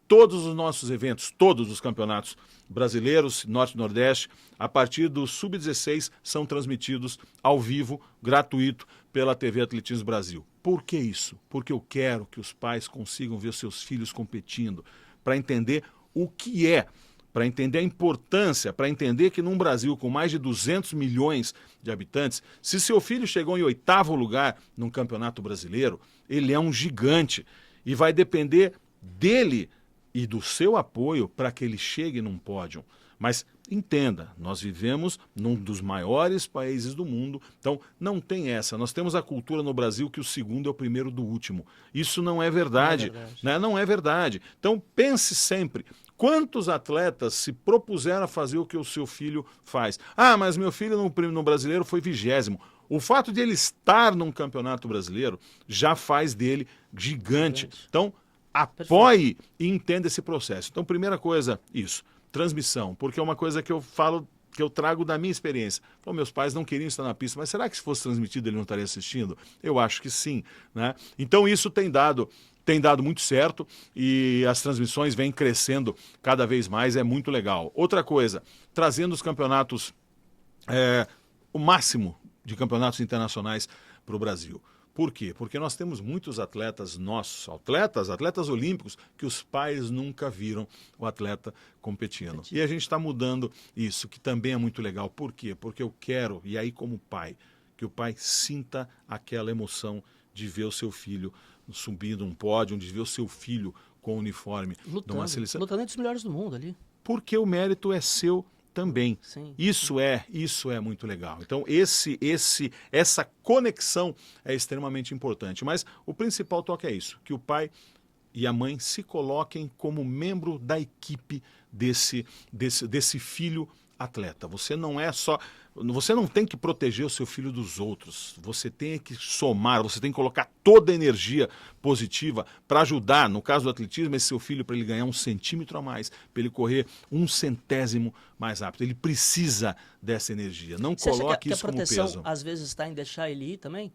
Todos os nossos eventos, todos os campeonatos brasileiros, Norte e Nordeste, a partir do Sub-16, são transmitidos ao vivo, gratuito, pela TV Atletismo Brasil. Por que isso? Porque eu quero que os pais consigam ver seus filhos competindo, para entender o que é, para entender a importância, para entender que num Brasil com mais de 200 milhões de habitantes, se seu filho chegou em 8º lugar num campeonato brasileiro, ele é um gigante e vai depender dele e do seu apoio para que ele chegue num pódio. Mas entenda, nós vivemos num dos maiores países do mundo, então não tem essa. Nós temos a cultura no Brasil que o segundo é o primeiro do último. Isso não é verdade. Não é verdade. Né? Não é verdade. Então pense sempre, quantos atletas se propuseram a fazer o que o seu filho faz? Ah, mas meu filho no brasileiro foi 20º. O fato de ele estar num campeonato brasileiro já faz dele gigante. Então, apoie e entenda esse processo. Então, primeira coisa, isso, transmissão, porque é uma coisa que eu falo, que eu trago da minha experiência. Então, meus pais não queriam estar na pista, mas será que se fosse transmitido ele não estaria assistindo? Eu acho que sim. Né? Então, isso tem dado muito certo e as transmissões vêm crescendo cada vez mais, é muito legal. Outra coisa, trazendo os campeonatos, o máximo de campeonatos internacionais para o Brasil. Por quê? Porque nós temos muitos atletas nossos, atletas olímpicos, que os pais nunca viram o atleta competindo. E a gente está mudando isso, que também é muito legal. Por quê? Porque eu quero, e aí como pai, que o pai sinta aquela emoção de ver o seu filho subindo um pódio, de ver o seu filho com o uniforme de uma seleção. Lutando entre os melhores do mundo ali. Porque o mérito é seu também. Sim. Isso é muito legal. Então, essa conexão é extremamente importante. Mas o principal toque é isso, que o pai e a mãe se coloquem como membro da equipe desse filho atleta. Você não tem que proteger o seu filho dos outros. Você tem que somar, você tem que colocar toda a energia positiva para ajudar, no caso do atletismo, esse seu filho para ele ganhar 1 centímetro a mais, para ele correr 1/100º mais rápido. Ele precisa dessa energia. Não coloque isso como peso. A proteção às vezes está em deixar ele ir também?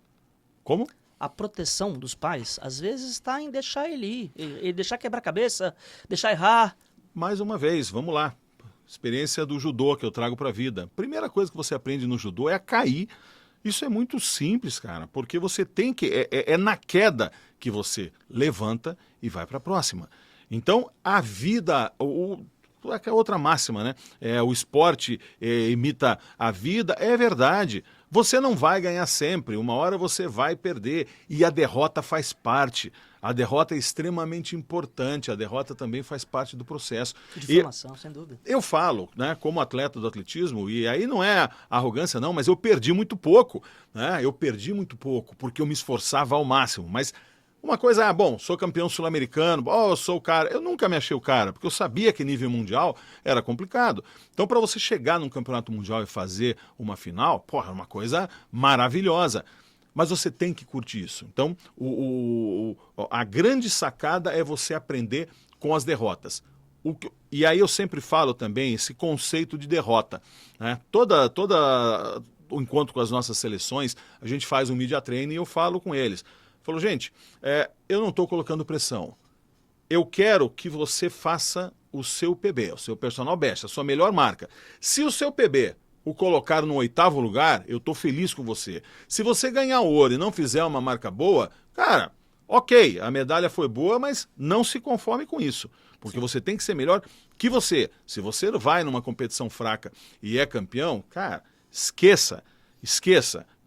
Como? A proteção dos pais às vezes está em deixar ele ir, e deixar quebrar a cabeça, deixar errar. Mais uma vez, vamos lá. Experiência do judô que eu trago para a vida. Primeira coisa que você aprende no judô é a cair. Isso é muito simples, cara, porque você tem que... É na queda que você levanta e vai para a próxima. Então, a vida... outra máxima, né? O esporte imita a vida, é verdade. Você não vai ganhar sempre, uma hora você vai perder e a derrota faz parte. A derrota é extremamente importante, a derrota também faz parte do processo. De formação, sem dúvida. Eu falo, né, como atleta do atletismo, e aí não é arrogância não, mas eu perdi muito pouco, né? Eu perdi muito pouco porque eu me esforçava ao máximo, mas uma coisa, bom, sou campeão sul-americano, eu sou o cara. Eu nunca me achei o cara, porque eu sabia que nível mundial era complicado. Então, para você chegar num campeonato mundial e fazer uma final, é uma coisa maravilhosa. Mas você tem que curtir isso. Então, a grande sacada é você aprender com as derrotas. E aí eu sempre falo também esse conceito de derrota, né? Toda o encontro com as nossas seleções, a gente faz um media training e eu falo com eles. Falou, gente, eu não estou colocando pressão. Eu quero que você faça o seu PB, o seu personal best, a sua melhor marca. Se o seu PB o colocar no 8º lugar, eu estou feliz com você. Se você ganhar ouro e não fizer uma marca boa, cara, ok, a medalha foi boa, mas não se conforme com isso. Porque você tem que ser melhor que você. Se você vai numa competição fraca e é campeão, cara, esqueça.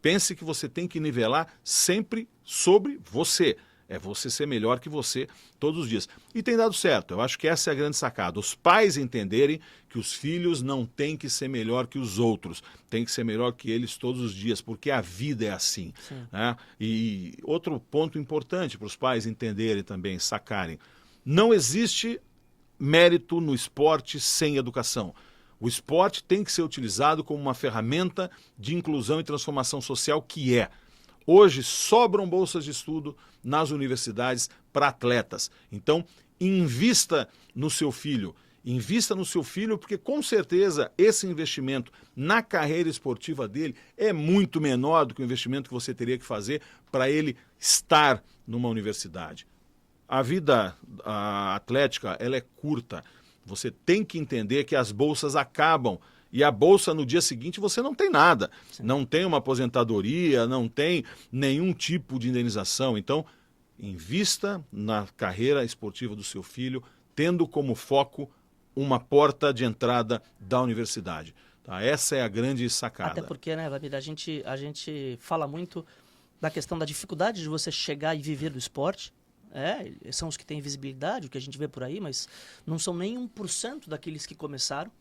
Pense que você tem que nivelar sempre sobre você. É você ser melhor que você todos os dias. E tem dado certo. Eu acho que essa é a grande sacada. Os pais entenderem que os filhos não têm que ser melhor que os outros. Tem que ser melhor que eles todos os dias, porque a vida é assim. Né? E outro ponto importante para os pais entenderem também, sacarem. Não existe mérito no esporte sem educação. O esporte tem que ser utilizado como uma ferramenta de inclusão e transformação social que é. Hoje sobram bolsas de estudo nas universidades para atletas. Então, invista no seu filho. Invista no seu filho porque, com certeza, esse investimento na carreira esportiva dele é muito menor do que o investimento que você teria que fazer para ele estar numa universidade. A vida atlética, ela é curta. Você tem que entender que as bolsas acabam e a bolsa no dia seguinte você não tem nada. Sim. Não tem uma aposentadoria, não tem nenhum tipo de indenização. Então, invista na carreira esportiva do seu filho, tendo como foco uma porta de entrada da universidade. Tá? Essa é a grande sacada. Até porque, né, Vlamir, a gente fala muito da questão da dificuldade de você chegar e viver do esporte. São os que têm visibilidade, o que a gente vê por aí, mas não são nem 1% daqueles que começaram.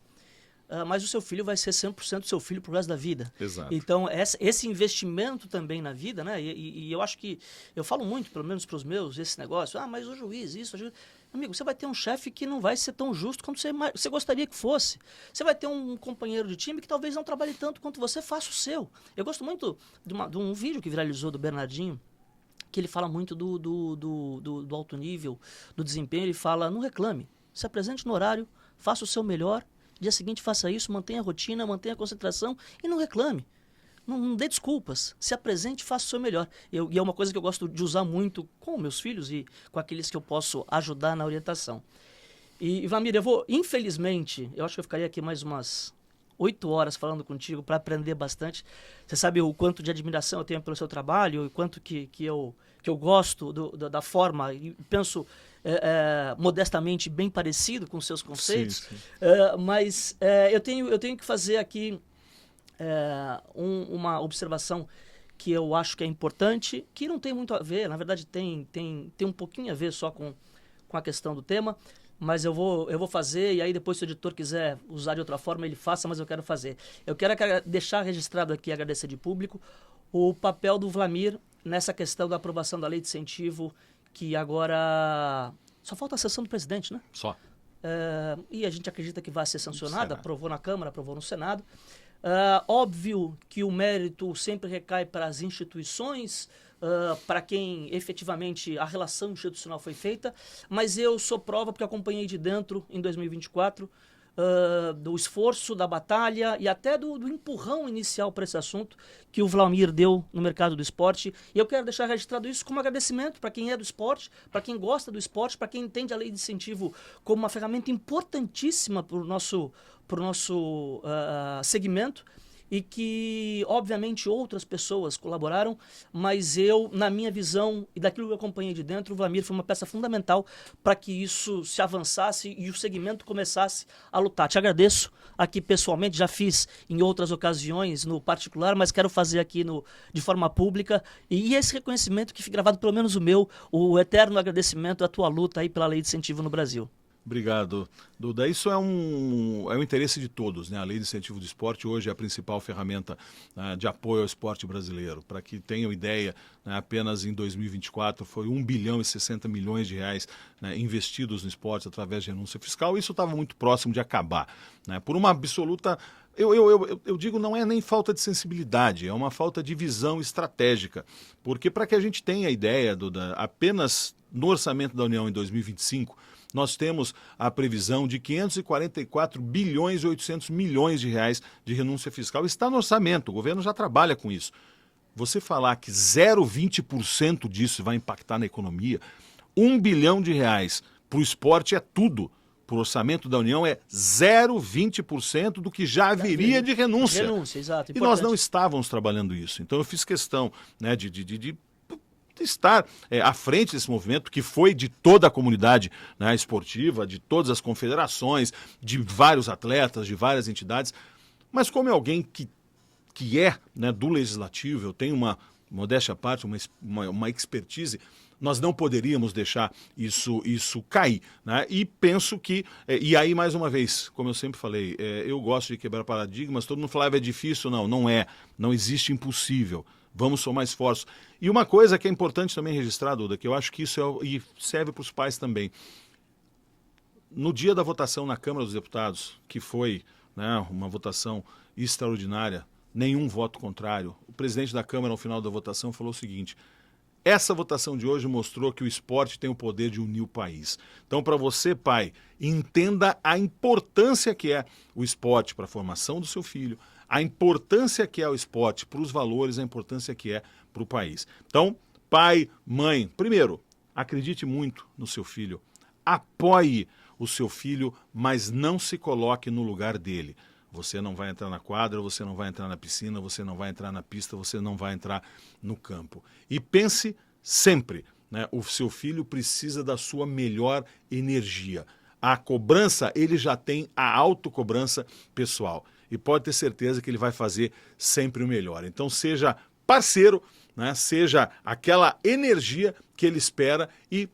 Mas o seu filho vai ser 100% seu filho pro resto da vida. Exato. Então, esse investimento também na vida, né? E eu acho que, eu falo muito, pelo menos para os meus, esse negócio, mas o juiz, isso, o juiz... Amigo, você vai ter um chefe que não vai ser tão justo quanto você gostaria que fosse. Você vai ter um companheiro de time que talvez não trabalhe tanto quanto você, faça o seu. Eu gosto muito de um vídeo que viralizou do Bernardinho, que ele fala muito do alto nível, do desempenho. Ele fala, não reclame, se apresente no horário, faça o seu melhor, dia seguinte faça isso, mantenha a rotina, mantenha a concentração e não reclame. Não dê desculpas, se apresente, faça o seu melhor. E é uma coisa que eu gosto de usar muito com meus filhos e com aqueles que eu posso ajudar na orientação. E Vlamir, infelizmente, eu acho que eu ficaria aqui mais umas 8 horas falando contigo para aprender bastante. Você sabe o quanto de admiração eu tenho pelo seu trabalho, o quanto que eu gosto da forma, e penso modestamente bem parecido com os seus conceitos. Sim. Mas eu tenho que fazer aqui uma observação que eu acho que é importante, que não tem muito a ver, na verdade tem um pouquinho a ver só com a questão do tema, mas eu vou fazer, e aí depois se o editor quiser usar de outra forma, ele faça, mas eu quero fazer. Eu quero deixar registrado aqui, agradecer de público, o papel do Vlamir nessa questão da aprovação da lei de incentivo, que agora só falta a sessão do presidente, né? Só. E a gente acredita que vai ser sancionada, aprovou na Câmara, aprovou no Senado. Óbvio que o mérito sempre recai para as instituições, para quem efetivamente a relação institucional foi feita, mas eu sou prova porque acompanhei de dentro em 2024 do esforço, da batalha e até do empurrão inicial para esse assunto que o Vlamir deu no mercado do esporte. E eu quero deixar registrado isso como agradecimento para quem é do esporte, para quem gosta do esporte, para quem entende a lei de incentivo como uma ferramenta importantíssima para o nosso segmento. e que, obviamente, outras pessoas colaboraram, mas eu, na minha visão e daquilo que eu acompanhei de dentro, o Vlamir foi uma peça fundamental para que isso se avançasse e o segmento começasse a lutar. Te agradeço aqui pessoalmente, já fiz em outras ocasiões no particular, mas quero fazer aqui de forma pública, e esse reconhecimento que fica gravado, pelo menos o meu, o eterno agradecimento à tua luta aí pela lei de incentivo no Brasil. Obrigado, Duda. Isso é um interesse de todos, né? A Lei de Incentivo do Esporte hoje é a principal ferramenta, né, de apoio ao esporte brasileiro. Para que tenham ideia, né, apenas em 2024 foi 1 bilhão e 60 milhões de reais, né, investidos no esporte através de renúncia fiscal. Isso estava muito próximo de acabar, né? Por uma absoluta... Eu digo, não é nem falta de sensibilidade, é uma falta de visão estratégica. Porque para que a gente tenha ideia, Duda, apenas no orçamento da União em 2025, nós temos a previsão de 544 bilhões e 800 milhões de reais de renúncia fiscal. Está no orçamento, o governo já trabalha com isso. Você falar que 0,20% disso vai impactar na economia, 1 bilhão de reais para o esporte é tudo. Para o orçamento da União é 0,20% do que já haveria de renúncia. Renúncia, exato. E nós não estávamos trabalhando isso. Então eu fiz questão, né, de estar à frente desse movimento, que foi de toda a comunidade, né, esportiva, de todas as confederações, de vários atletas, de várias entidades. Mas como é alguém que é, né, do legislativo, eu tenho uma modéstia à parte, uma expertise, nós não poderíamos deixar isso cair, né? E penso que, e aí mais uma vez, como eu sempre falei, eu gosto de quebrar paradigmas, todo mundo falava é difícil, não é, não existe impossível. Vamos somar esforços. E uma coisa que é importante também registrar, Duda, que eu acho que isso e serve para os pais também. No dia da votação na Câmara dos Deputados, que foi, né, uma votação extraordinária, nenhum voto contrário, o presidente da Câmara, ao final da votação, falou o seguinte: essa votação de hoje mostrou que o esporte tem o poder de unir o país. Então, para você, pai, entenda a importância que é o esporte para a formação do seu filho, a importância que é o esporte para os valores, a importância que é para o país. Então, pai, mãe, primeiro, acredite muito no seu filho, apoie o seu filho, mas não se coloque no lugar dele. Você não vai entrar na quadra, você não vai entrar na piscina, você não vai entrar na pista, você não vai entrar no campo. E pense sempre, né, o seu filho precisa da sua melhor energia. A cobrança, ele já tem a autocobrança pessoal. E pode ter certeza que ele vai fazer sempre o melhor. Então seja parceiro, né, seja aquela energia que ele espera e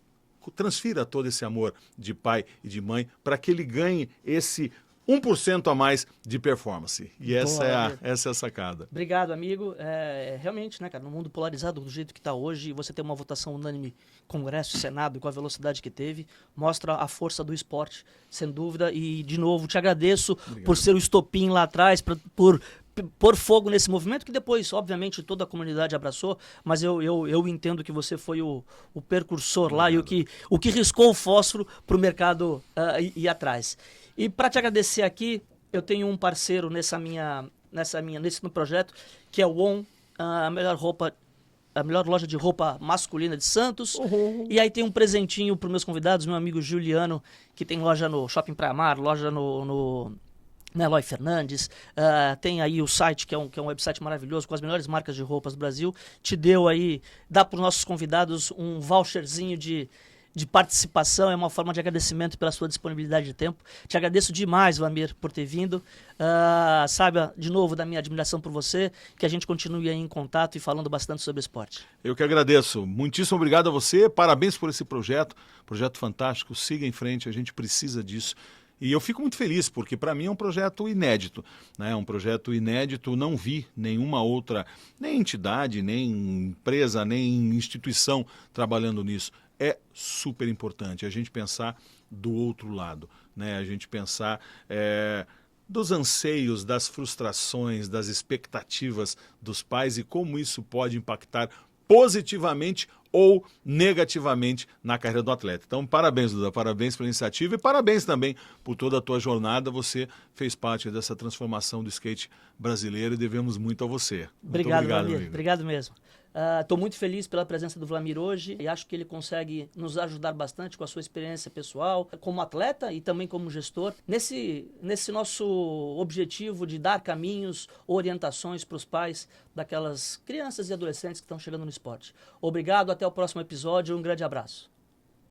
transfira todo esse amor de pai e de mãe para que ele ganhe esse 1% a mais de performance. E essa é a sacada. Obrigado, amigo. Realmente, né, cara, no mundo polarizado do jeito que está hoje, você ter uma votação unânime, Congresso e Senado, com a velocidade que teve, mostra a força do esporte, sem dúvida. E, de novo, te agradeço por ser o estopim lá atrás, por pôr fogo nesse movimento, que depois, obviamente, toda a comunidade abraçou, mas eu entendo que você foi o precursor lá e o que riscou o fósforo para o mercado ir atrás. E para te agradecer aqui, eu tenho um parceiro nesse projeto, que é o ON, a melhor loja de roupa masculina de Santos. Uhum. E aí tem um presentinho para os meus convidados, meu amigo Juliano, que tem loja no Shopping Praia Mar, loja na Eloy Fernandes, tem aí o site, que é um website maravilhoso, com as melhores marcas de roupas do Brasil. Dá para os nossos convidados um voucherzinho de participação, é uma forma de agradecimento pela sua disponibilidade de tempo. Te agradeço demais, Vlamir, por ter vindo. Saiba, de novo, da minha admiração por você, que a gente continue aí em contato e falando bastante sobre esporte. Eu que agradeço. Muitíssimo obrigado a você, parabéns por esse projeto fantástico, siga em frente, a gente precisa disso. E eu fico muito feliz, porque para mim é um projeto inédito, né? Um projeto inédito, não vi nenhuma outra, nem entidade, nem empresa, nem instituição trabalhando nisso. É super importante a gente pensar do outro lado, né? A gente pensar dos anseios, das frustrações, das expectativas dos pais e como isso pode impactar positivamente ou negativamente na carreira do atleta. Então, parabéns, Duda, parabéns pela iniciativa e parabéns também por toda a tua jornada. Você fez parte dessa transformação do skate brasileiro e devemos muito a você. Obrigado, muito obrigado, Vlamir. Obrigado mesmo. Estou muito feliz pela presença do Vlamir hoje e acho que ele consegue nos ajudar bastante com a sua experiência pessoal, como atleta e também como gestor, nesse nosso objetivo de dar caminhos, orientações para os pais daquelas crianças e adolescentes que estão chegando no esporte. Obrigado, até o próximo episódio, um grande abraço.